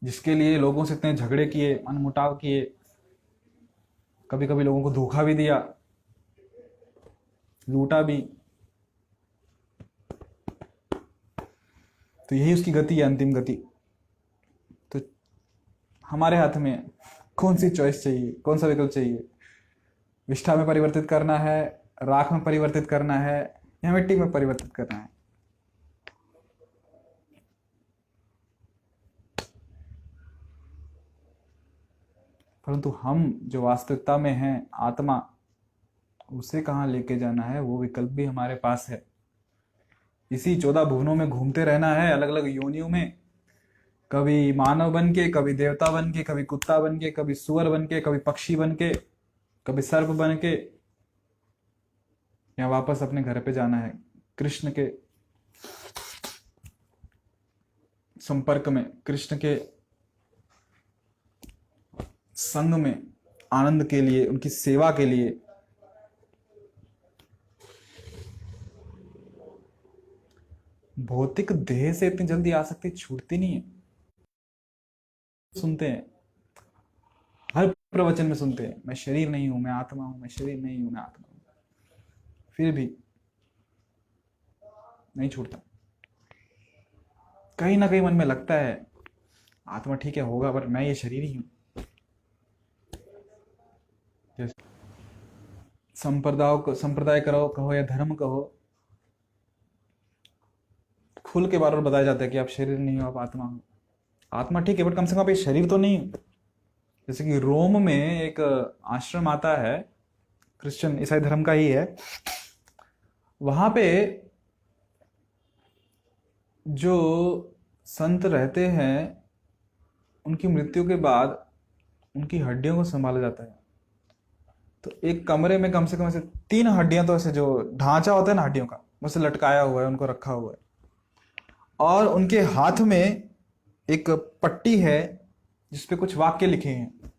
जिसके लिए लोगों से इतने झगड़े किए, मनमुटाव किए, कभी कभी लोगों को धोखा भी दिया, लूटा भी, तो यही उसकी गति है, अंतिम गति। तो हमारे हाथ में कौन सी चॉइस चाहिए, कौन सा विकल्प चाहिए? विष्ठा में परिवर्तित करना है, राख में परिवर्तित करना है, या मिट्टी में परिवर्तित करना है? परंतु हम जो वास्तविकता में हैं, आत्मा, उसे कहाँ लेके जाना है, वो विकल्प भी हमारे पास है। इसी 14 भुवनों में घूमते रहना है, अलग अलग योनियों में, कभी मानव बन के, कभी देवता बन के, कभी कुत्ता बन के, कभी सुअर बन के, कभी पक्षी बन के, कभी सर्प बन के, या वापस अपने घर पे जाना है, कृष्ण के संपर्क में, कृष्ण के संग में, आनंद के लिए, उनकी सेवा के लिए। भौतिक देह से इतनी जल्दी आसक्ति छूटती नहीं है। सुनते हैं, हर प्रवचन में सुनते हैं, मैं शरीर नहीं हूं, मैं आत्मा हूं, मैं शरीर नहीं हूं, मैं आत्मा हूं, फिर भी नहीं छूटता। कहीं ना कहीं मन में लगता है आत्मा ठीक है होगा, पर मैं ये शरीर ही हूं। संप्रदाय करो कहो या धर्म कहो, खुल के बार बार बताया जाता है कि आप शरीर नहीं हो, आप आत्मा हो। आत्मा ठीक है, बट कम से कम आप ये शरीर तो नहीं हो। जैसे कि रोम में एक आश्रम आता है, क्रिश्चियन ईसाई धर्म का ही है, वहां पे जो संत रहते हैं, उनकी मृत्यु के बाद उनकी हड्डियों को संभाला जाता है। तो एक कमरे में कम से कम ऐसे 3 हड्डियां, तो ऐसे जो ढांचा होता है ना हड्डियों का, वैसे लटकाया हुआ है, उनको रखा हुआ है, और उनके हाथ में एक पट्टी है जिसपे कुछ वाक्य लिखे हैं।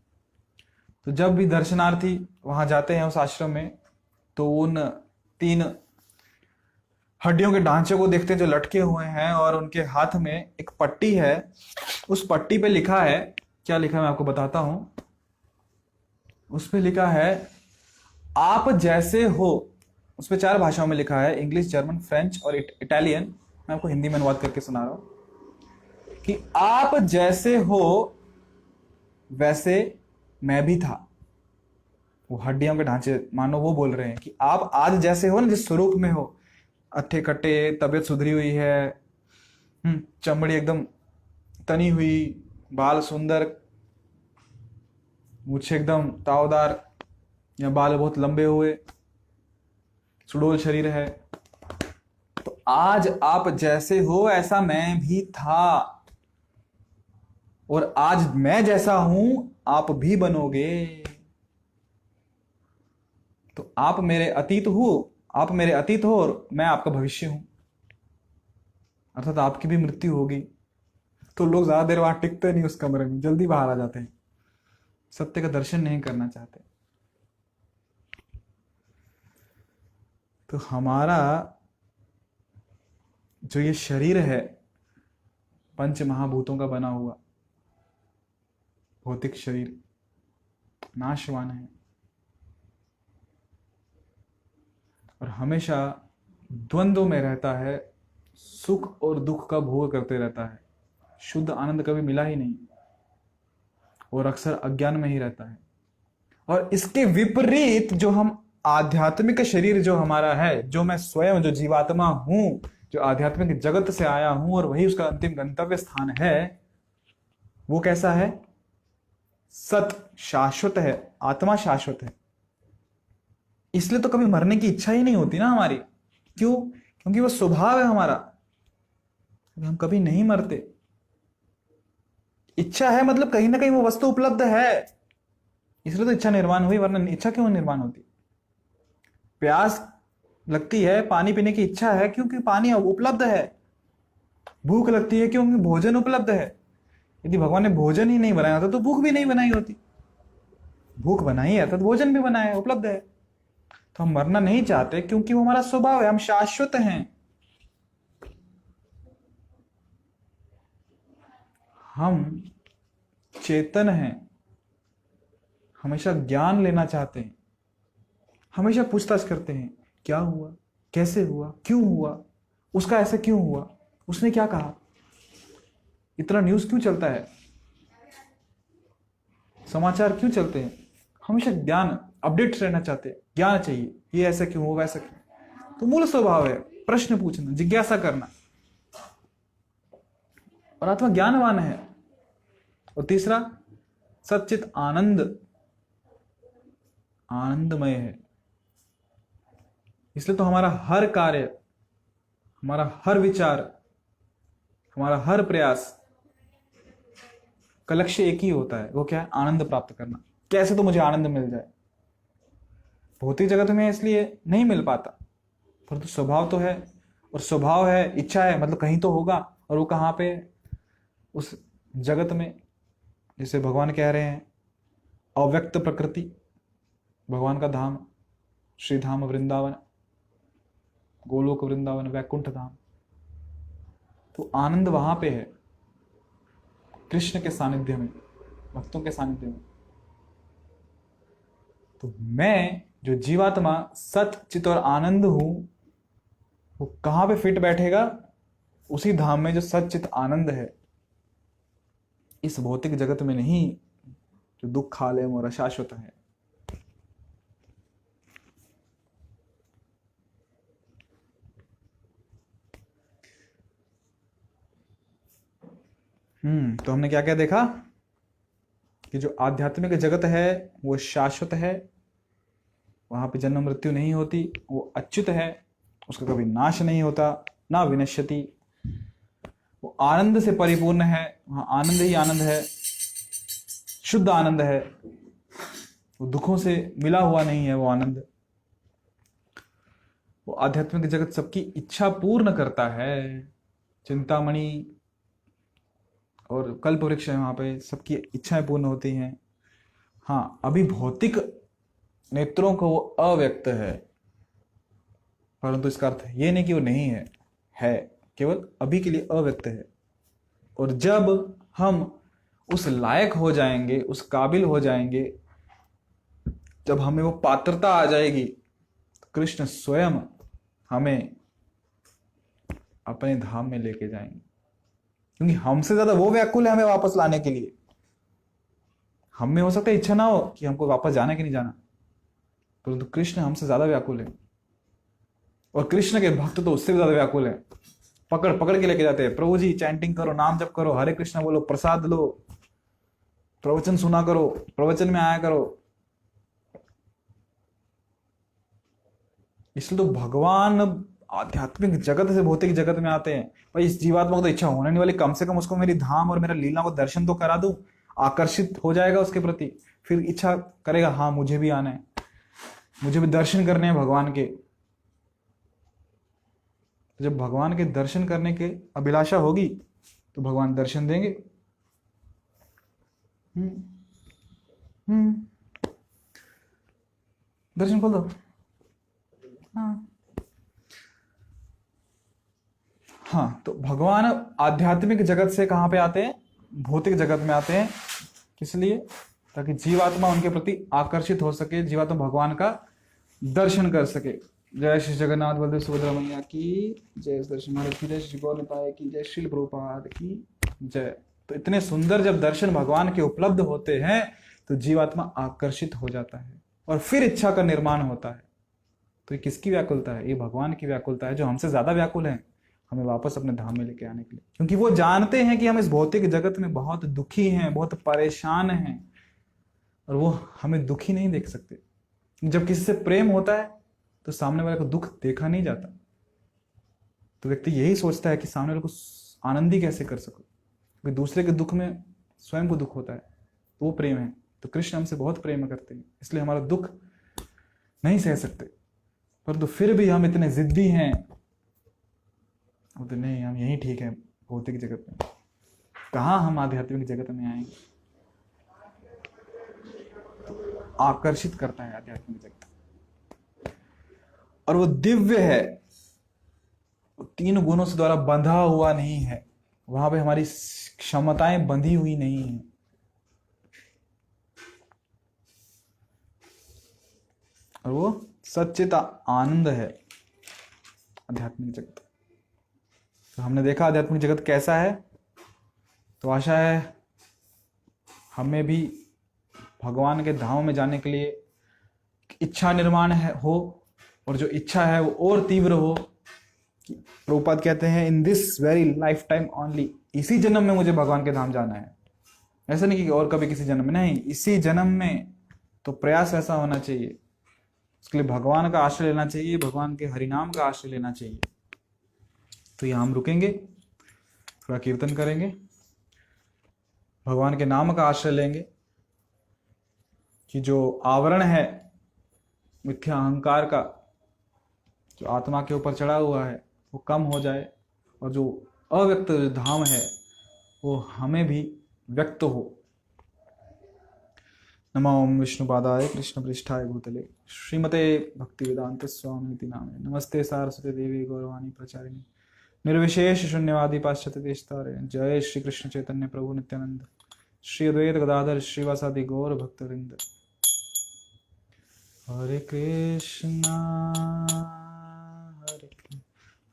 तो जब भी दर्शनार्थी वहां जाते हैं उस आश्रम में, तो उन 3 हड्डियों के ढांचे को देखते हैं जो लटके हुए हैं, और उनके हाथ में एक पट्टी है। उस पट्टी पे लिखा है, क्या लिखा है मैं आपको बताता हूं। उस पे लिखा है आप जैसे हो। उस पे 4 भाषाओं में लिखा है, इंग्लिश, जर्मन, फ्रेंच और इटालियन। मैं आपको हिंदी में अनुवाद करके सुना रहा हूं कि आप जैसे हो वैसे मैं भी था। वो हड्डियों के ढांचे मानो वो बोल रहे हैं कि आप आज जैसे हो ना, जिस स्वरूप में हो, अट्ठे कट्टे, तबीयत सुधरी हुई है, चमड़ी एकदम तनी हुई, बाल सुंदर, मुझे एकदम तावदार, या बाल बहुत लंबे हुए, सुडौल शरीर है, तो आज आप जैसे हो ऐसा मैं भी था, और आज मैं जैसा हूं आप भी बनोगे। तो आप मेरे अतीत हो और मैं आपका भविष्य हूं, अर्थात आपकी भी मृत्यु होगी। तो लोग ज्यादा देर वहां टिकते नहीं उस कमरे में, जल्दी बाहर आ जाते हैं, सत्य का दर्शन नहीं करना चाहते। तो हमारा जो ये शरीर है, पंच महाभूतों का बना हुआ भौतिक शरीर, नाशवान है और हमेशा द्वंद्व में रहता है, सुख और दुख का भोग करते रहता है। शुद्ध आनंद कभी मिला ही नहीं, और अक्सर अज्ञान में ही रहता है। और इसके विपरीत जो हम आध्यात्मिक शरीर जो हमारा है, जो मैं स्वयं जो जीवात्मा हूं, जो आध्यात्मिक जगत से आया हूं और वही उसका अंतिम गंतव्य स्थान है, वो कैसा है? सत शाश्वत है, आत्मा शाश्वत है। इसलिए तो कभी मरने की इच्छा ही नहीं होती ना हमारी। क्यों? क्योंकि वो स्वभाव है हमारा, हम कभी नहीं मरते। इच्छा है मतलब कहीं ना कहीं वो वस्तु उपलब्ध है, इसलिए तो इच्छा निर्माण हुई, वरना इच्छा क्यों निर्माण होती? प्यास लगती है, पानी पीने की इच्छा है क्योंकि पानी उपलब्ध है। भूख लगती है क्योंकि भोजन उपलब्ध है। यदि भगवान ने भोजन ही नहीं बनाया था तो भूख भी नहीं बनाई होती। भूख बनाई है तो भोजन भी बनाया है, उपलब्ध है। तो हम मरना नहीं चाहते क्योंकि वो हमारा स्वभाव है, हम शाश्वत हैं। हम चेतन हैं, हमेशा ज्ञान लेना चाहते हैं, हमेशा पूछताछ करते हैं, क्या हुआ, कैसे हुआ, क्यों हुआ, उसका ऐसे क्यों हुआ, उसने क्या कहा, इतना न्यूज क्यों चलता है, समाचार क्यों चलते हैं। हमेशा ज्ञान, अपडेट रहना चाहते हैं, ज्ञान चाहिए, ये ऐसा क्यों हुआ, वैसा क्यों। तो मूल स्वभाव है प्रश्न पूछना, जिज्ञासा करना, और आत्मा ज्ञानवान है। और तीसरा, सच्चित आनंद, आनंदमय है। इसलिए तो हमारा हर कार्य, हमारा हर विचार, हमारा हर प्रयास का लक्ष्य एक ही होता है, वो क्या है? आनंद प्राप्त करना। कैसे तो मुझे आनंद मिल जाए। भौतिक जगत में इसलिए नहीं मिल पाता, परंतु स्वभाव तो है, और स्वभाव है, इच्छा है, मतलब कहीं तो होगा। और वो कहाँ पे? उस जगत में, जिसे भगवान कह रहे हैं अव्यक्त प्रकृति, भगवान का धाम, श्री धाम वृंदावन, गोलोक वृंदावन, वैकुंठ धाम। तो आनंद वहां पे है, कृष्ण के सानिध्य में, भक्तों के सानिध्य में। तो मैं जो जीवात्मा सत चित और आनंद हूं, वो कहां पे फिट बैठेगा? उसी धाम में जो सच्चित आनंद है, इस भौतिक जगत में नहीं, जो दुख खाले मोरा शाश्वत है। तो हमने क्या क्या देखा कि जो आध्यात्मिक जगत है वो शाश्वत है, वहां पे जन्म मृत्यु नहीं होती, वो अच्युत है, उसका कभी नाश नहीं होता, ना विनश्यति, वो आनंद से परिपूर्ण है, वहां आनंद ही आनंद है, शुद्ध आनंद है, वो दुखों से मिला हुआ नहीं है। वो आनंद, वो आध्यात्मिक जगत सबकी इच्छा पूर्ण करता है। चिंतामणि और कल्प वृक्ष है, वहां पे सबकी इच्छाएं पूर्ण होती हैं। हाँ, अभी भौतिक नेत्रों को वो अव्यक्त है, परंतु इसका अर्थ ये नहीं कि वो नहीं है केवल अभी के लिए अव्यक्त है। और जब हम उस लायक हो जाएंगे, उस काबिल हो जाएंगे, जब हमें वो पात्रता आ जाएगी, तो कृष्ण स्वयं हमें अपने धाम में लेके जाएंगे, क्योंकि हमसे ज्यादा वो व्याकुल है हमें वापस लाने के लिए। हम में हो सकता है इच्छा ना हो कि हमको वापस जाना कि नहीं जाना, परंतु कृष्ण हमसे ज्यादा व्याकुल है। और कृष्ण के भक्त तो उससे भी ज्यादा व्याकुल है, पकड़ पकड़ के लेके जाते हैं, प्रभु जी चैंटिंग करो, नाम जप करो, हरे कृष्णा बोलो, प्रसाद लो, प्रवचन सुना करो, प्रवचन में आया करो। इसलिए तो भगवान आध्यात्मिक जगत से भौतिक जगत में आते हैं। भाई इस जीवात्मा को तो इच्छा होने नहीं वाली, कम से कम उसको मेरी धाम और मेरा लीला को दर्शन तो करा दूं, आकर्षित हो जाएगा उसके प्रति, फिर इच्छा करेगा, हाँ मुझे भी आना है, मुझे भी दर्शन करने हैं भगवान के। जब भगवान के दर्शन करने के अभिलाषा होगी तो भगवान दर्शन देंगे। दर्शन खोल दो। हाँ, तो भगवान आध्यात्मिक जगत से कहां पे आते हैं? भौतिक जगत में आते हैं। किस लिए? ताकि जीवात्मा उनके प्रति आकर्षित हो सके, जीवात्मा भगवान का दर्शन कर सके। जय श्री जगन्नाथ बलदेव सुभद्रा मैया की जय, दर्शन महाराज की जय, श्री गौर निताय की जय, श्रील प्रभुपाद की जय। तो इतने सुंदर जब दर्शन भगवान के उपलब्ध होते हैं तो जीवात्मा आकर्षित हो जाता है और फिर इच्छा का निर्माण होता है। तो ये किसकी व्याकुलता है? ये भगवान की व्याकुलता है, जो हमसे ज्यादा व्याकुल है हमें वापस अपने धाम में लेके आने के लिए, क्योंकि वो जानते हैं कि हम इस भौतिक जगत में बहुत दुखी हैं, बहुत परेशान हैं, और वो हमें दुखी नहीं देख सकते। जब किसी से प्रेम होता है तो सामने वाले को दुख देखा नहीं जाता, तो व्यक्ति यही सोचता है कि सामने वाले को आनंदी कैसे कर सकूं, क्योंकि दूसरे के दुख में स्वयं को दुख होता है, तो वो प्रेम है। तो कृष्ण हमसे बहुत प्रेम करते हैं, इसलिए हमारा दुख नहीं सह सकते, परंतु फिर भी हम इतने जिद्दी हैं, तो नहीं हम यही ठीक है भौतिक जगत में, कहाँ हम आध्यात्मिक जगत में आएंगे। आकर्षित करता है आध्यात्मिक जगत, और वो दिव्य है, वो 3 गुणों से द्वारा बंधा हुआ नहीं है, वहां पे हमारी क्षमताएं बंधी हुई नहीं है। और वो सच्चित आनंद है आध्यात्मिक जगत। तो हमने देखा आध्यात्मिक जगत कैसा है, तो आशा है हमें भी भगवान के धाम में जाने के लिए इच्छा निर्माण हो, और जो इच्छा है वो और तीव्र हो। प्रभुपाद कहते हैं in this very life time only, इसी जन्म में मुझे भगवान के धाम जाना है। ऐसा नहीं कि और कभी किसी जन्म में, नहीं, इसी जन्म में। तो प्रयास ऐसा होना चाहिए, उसके लिए भगवान का आश्रय लेना चाहिए, भगवान के हरिनाम का आश्रय लेना चाहिए। तो यहाँ हम रुकेंगे, थोड़ा कीर्तन करेंगे, भगवान के नाम का आश्रय लेंगे कि जो आवरण है मिथ्या अहंकार का, जो आत्मा के ऊपर चढ़ा हुआ है, वो कम हो जाए, और जो अव्यक्त धाम है वो हमें भी व्यक्त हो। नमो विष्णुपादाय कृष्ण पृष्ठाय भूतले श्रीमते भक्ति वेदांत स्वामी नामे नमस्ते सारस्वती देवी गौरवाणी प्रचारिणी निर्विशेष शून्यवादी पाश्चात्य देशतारे। जय श्री कृष्ण चैतन्य प्रभु नित्यानंद श्री अद्वैत गदाधर श्रीवासादि गौर भक्तवृंद। हरे कृष्णा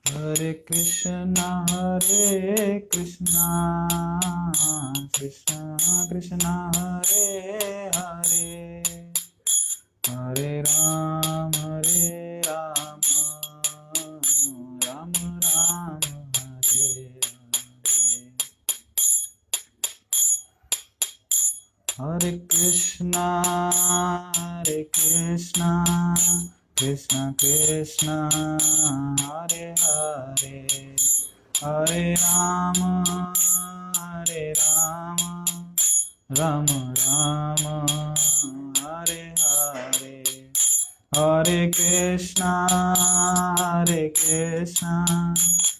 हरे कृष्णा कृष्णा कृष्णा हरे हरे, हरे राम राम राम हरे हरे। हरे कृष्णा कृष्णा कृष्णा हरे हरे, हरे राम राम राम हरे हरे। हरे कृष्णा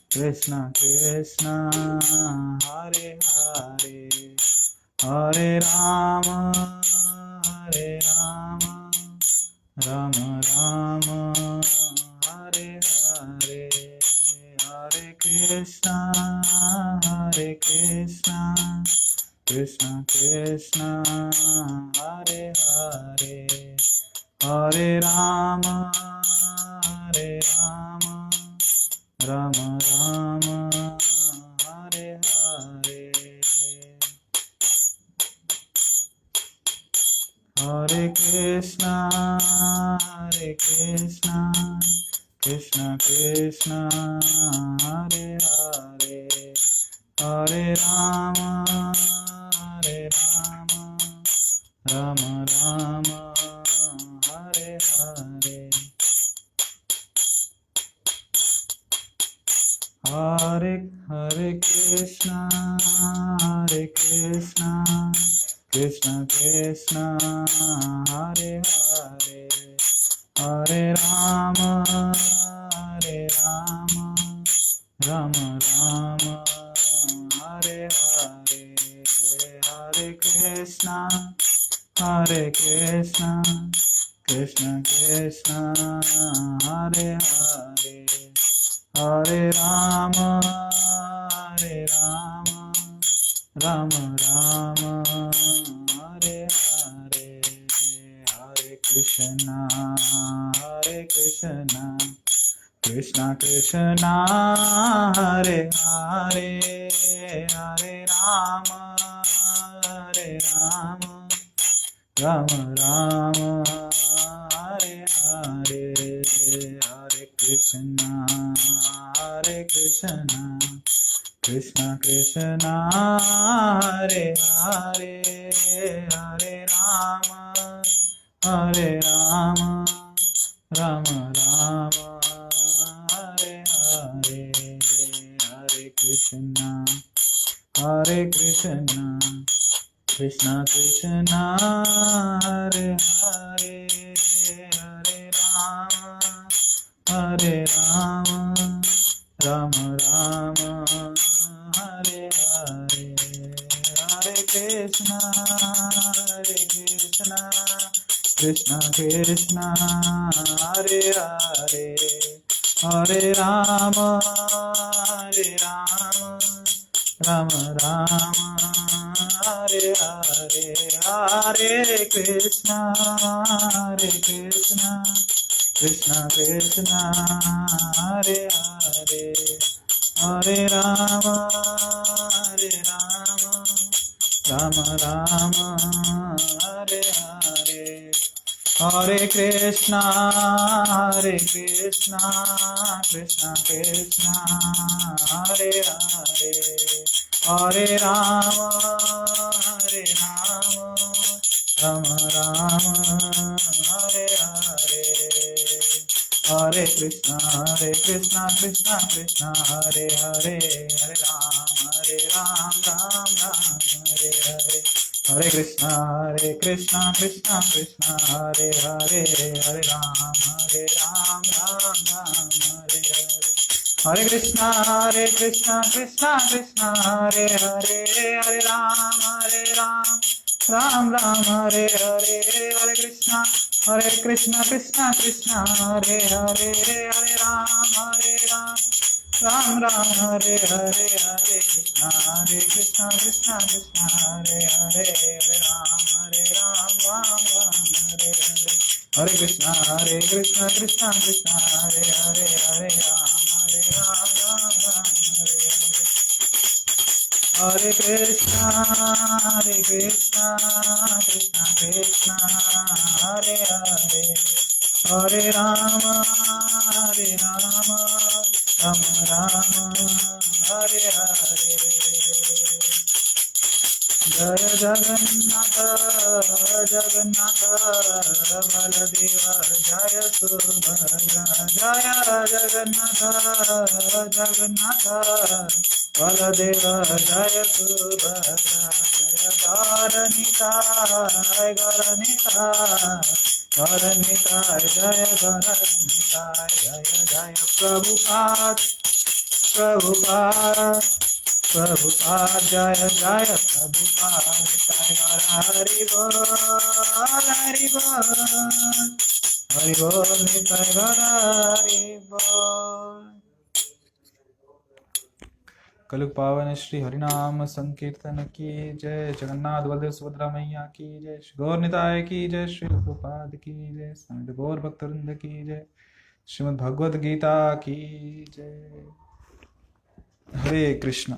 कृष्णा कृष्णा हरे हरे, हरे राम राम राम हरे हरे। हरे कृष्णा कृष्णा कृष्णा हरे हरे, हरे राम राम राम हरे हरे। हरे कृष्णा कृष्णा कृष्णा हरे हरे, हरे राम राम राम हरे हरे। हरे हरे कृष्णा कृष्णा कृष्णा हरे हरे, हरे राम राम राम हरे हरे। हरे कृष्णा कृष्णा कृष्णा हरे हरे, हरे राम राम राम हरे हरे। हरे कृष्णा कृष्णा कृष्णा हरे हरे, हरे राम राम हरे राम राम राम हरे हरे हरे कृष्णा कृष्णा कृष्णा हरे हरे हरे राम राम राम हरे हरे हरे कृष्णा कृष्णा कृष्णा हरे हरे हरे राम राम राम हरे हरे हरे कृष्णा कृष्णा कृष्णा हरे हरे हरे राम राम राम हरे हरे हरे कृष्णा कृष्णा कृष्णा हरे हरे हरे राम राम राम हरे हरे हरे कृष्णा कृष्णा कृष्णा हरे हरे हरे राम राम हरे हरे हरे कृष्णा कृष्णा कृष्णा हरे हरे हरे राम राम राम हरे हरे हरे कृष्णा कृष्णा कृष्णा हरे हरे हरे राम राम राम हरे हरे हरे कृष्णा कृष्णा कृष्णा हरे हरे हरे राम राम राम हरे हरे हरे कृष्णा कृष्णा कृष्णा हरे हरे हरे राम राम राम हरे हरे हरे कृष्णा कृष्णा कृष्णा हरे हरे हरे राम राम राम हरे हरे हरे कृष्णा कृष्णा कृष्णा हरे हरे हरे राम राम राम हरे हरे हरे कृष्णा कृष्णा कृष्णा हरे हरे हरे राम राम हरे हरे जय जगन्नाथ बलदेव जय सुभद्रा जय जगन्नाथ बलदेव जय सुभद्रा जय गौरनिताय जय गौरनिताय जय जय प्रभुपाद जय जय प्रभुपाद जय हरि बोल हरि बोल निताय गौर हरि बोल। कलयुग पावन श्री हरिनाम संकीर्तन की जय। जगन्नाथ बलदेव सुभद्रा मैया की जय। श्री गौर निताय की जय। श्री प्रभुपाद की जय। समित गौर भक्तवृंद की जय। श्रीमद् भगवद गीता की जय। हरे कृष्ण।